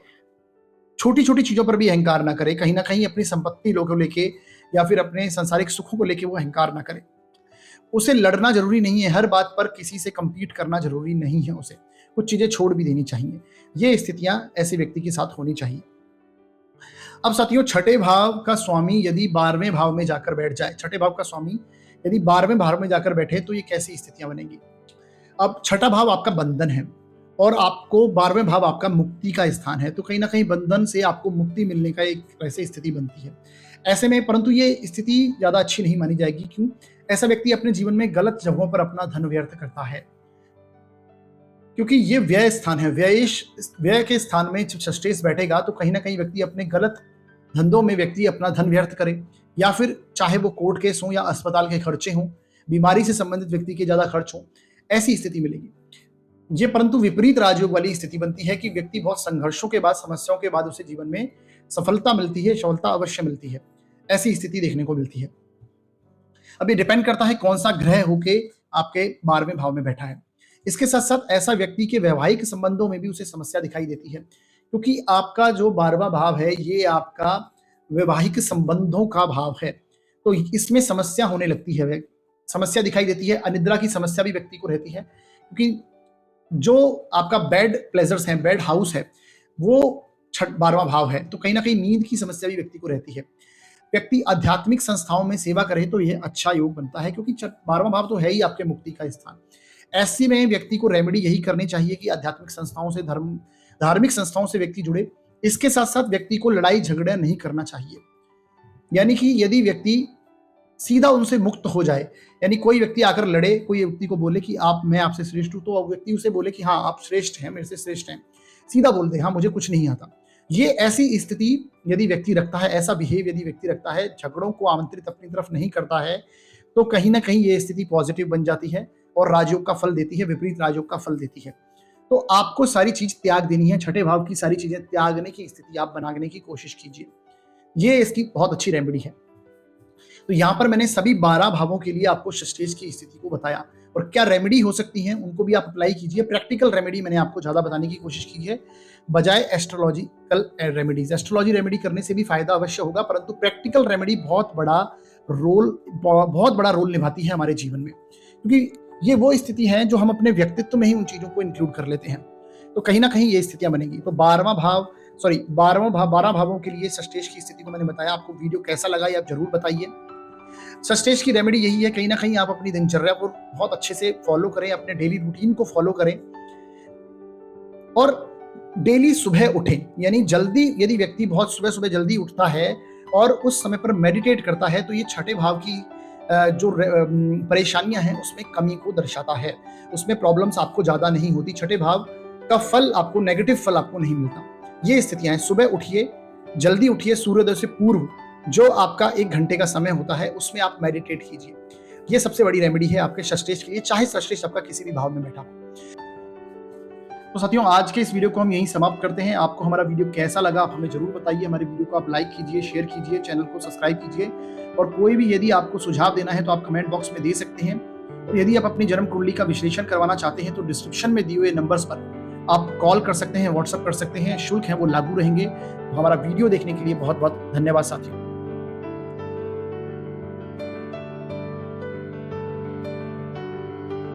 छोटी छोटी चीजों पर भी अहंकार ना करे, कहीं ना कहीं अपनी संपत्ति लोगों को लेके या फिर अपने सांसारिक सुखों को लेके वो अहंकार ना करे। उसे लड़ना जरूरी नहीं है, हर बात पर किसी से कंपीट करना जरूरी नहीं है, उसे कुछ चीजें छोड़ भी देनी चाहिए। ये स्थितियां ऐसे व्यक्ति के साथ होनी चाहिए। अब साथियों, छठे भाव का स्वामी यदि 12वें भाव में जाकर बैठ जाए, छठे भाव का स्वामी यदि 12वें भाव में जाकर बैठे तो ये कैसी स्थितियां बनेंगी। अब छठा भाव आपका बंधन है और आपको 12वें भाव आपका मुक्ति का स्थान है, तो कहीं ना कहीं बंधन से आपको मुक्ति मिलने का एक ऐसी स्थिति बनती है। ऐसे में परंतु ये स्थिति ज्यादा अच्छी नहीं मानी जाएगी। क्यों? ऐसा व्यक्ति अपने जीवन में गलत जगहों पर अपना धन व्यर्थ करता है, क्योंकि ये व्यय स्थान है। व्यय के स्थान में जब षष्ठेश बैठेगा तो कहीं ना कहीं व्यक्ति अपने गलत धंधों में व्यक्ति अपना धन व्यर्थ करे, या फिर चाहे वो कोर्ट केस हो या अस्पताल के खर्चे हों, बीमारी से संबंधित व्यक्ति के ज्यादा खर्च हो, ऐसी स्थिति मिलेगी। ये परंतु विपरीत राजयोग वाली स्थिति बनती है कि व्यक्ति बहुत संघर्षों के बाद, समस्याओं के बाद उसे जीवन में सफलता मिलती है, सफलता अवश्य मिलती है, ऐसी स्थिति देखने को मिलती है। अब ये डिपेंड करता है कौन सा ग्रह होके आपके 12वें भाव में बैठा है। इसके साथ साथ ऐसा व्यक्ति के वैवाहिक संबंधों में भी उसे समस्या दिखाई देती है, क्योंकि आपका जो 12वां भाव है ये आपका वैवाहिक संबंधों का भाव है, तो इसमें समस्या होने लगती है, समस्या दिखाई देती है। अनिद्रा की समस्या भी व्यक्ति को रहती है, क्योंकि जो आपका बेड प्लेजर्स हैं, बेड हाउस है, वो 12वां भाव है, तो कहीं ना कहीं नींद की समस्या भी व्यक्ति को रहती है। व्यक्ति आध्यात्मिक संस्थाओं में सेवा करे तो यह अच्छा योग बनता है, क्योंकि 12वां भाव तो है ही आपके मुक्ति का स्थान। ऐसे में व्यक्ति को रेमेडी यही करनी चाहिए कि आध्यात्मिक संस्थाओं से, धार्मिक संस्थाओं से व्यक्ति जुड़े। इसके साथ साथ व्यक्ति को लड़ाई झगड़ा नहीं करना चाहिए, यानी कि यदि व्यक्ति सीधा उनसे मुक्त हो जाए, यानी कोई व्यक्ति आकर लड़े, कोई व्यक्ति को बोले कि मैं आपसे श्रेष्ठ हूं, तो व्यक्ति उसे बोले कि हाँ आप श्रेष्ठ हैं, मेरे से श्रेष्ठ हैं, सीधा बोल दे हाँ मुझे कुछ नहीं आता। ये ऐसी स्थिति यदि व्यक्ति रखता है, ऐसा बिहेव यदि व्यक्ति रखता है, झगड़ों को आमंत्रित अपनी तरफ नहीं करता है, तो कहीं ना कहीं ये स्थिति पॉजिटिव बन जाती है और राजयोग का फल देती है, विपरीत राजयोग का फल देती है। तो आपको सारी चीज त्याग देनी है, छठे भाव की सारी चीजें त्यागने की स्थिति आप बनाने की कोशिश कीजिए, ये इसकी बहुत अच्छी रेमेडी है। तो यहाँ पर मैंने सभी 12 भावों के लिए आपको षष्ठेश की स्थिति को बताया, और क्या रेमेडी हो सकती है उनको भी आप अप्लाई कीजिए। प्रैक्टिकल रेमेडी मैंने आपको ज्यादा बताने की कोशिश की है बजाय एस्ट्रोलॉजिकल रेमेडीज। एस्ट्रोलॉजी रेमेडी करने से भी फायदा अवश्य होगा, परंतु प्रैक्टिकल रेमेडी बहुत बड़ा रोल निभाती है हमारे जीवन में, क्योंकि ये वो स्थिति है जो हम अपने व्यक्तित्व में ही उन चीजों को इंक्लूड कर लेते हैं, तो कहीं ना कहीं ये स्थितियां बनेगी। तो 12 भावों के लिए षष्ठेश की स्थिति को मैंने बताया। आपको वीडियो कैसा लगा ये आप जरूर बताइए। षष्ठेश की रेमेडी यही है, कहीं ना कहीं आप अपनी दिनचर्या को बहुत अच्छे से फॉलो करें, अपने डेली रूटीन को फॉलो करें, और डेली सुबह उठें, यानी जल्दी, यदि व्यक्ति बहुत सुबह सुबह जल्दी उठता है और उस समय पर मेडिटेट करता है, तो ये छठे भाव की जो परेशानियां हैं उसमें कमी को दर्शाता है, उसमें प्रॉब्लम्स आपको ज्यादा नहीं होती, छठे भाव का फल आपको, नेगेटिव फल आपको नहीं मिलता। ये स्थितियां हैं। सुबह उठिए, जल्दी उठिए, सूर्योदय से पूर्व जो आपका 1 घंटे का समय होता है उसमें आप मेडिटेट कीजिए। ये सबसे बड़ी रेमेडी है आपके षष्ठेश के लिए, चाहे षष्ठेश आपका किसी भी भाव में बैठा हो। तो साथियों, आज के इस वीडियो को हम यहीं समाप्त करते हैं। आपको हमारा वीडियो कैसा लगा आप हमें जरूर बताइए। हमारे वीडियो को आप लाइक कीजिए, शेयर कीजिए, चैनल को सब्सक्राइब कीजिए, और कोई भी यदि आपको सुझाव देना है तो आप कमेंट बॉक्स में दे सकते हैं। और यदि आप अपनी जन्म कुंडली का विश्लेषण करवाना चाहते हैं तो डिस्क्रिप्शन में दिए हुए नंबर्स पर आप कॉल कर सकते हैं, व्हाट्सएप कर सकते हैं, शुल्क है वो लागू रहेंगे। तो हमारा वीडियो देखने के लिए बहुत बहुत धन्यवाद साथियों।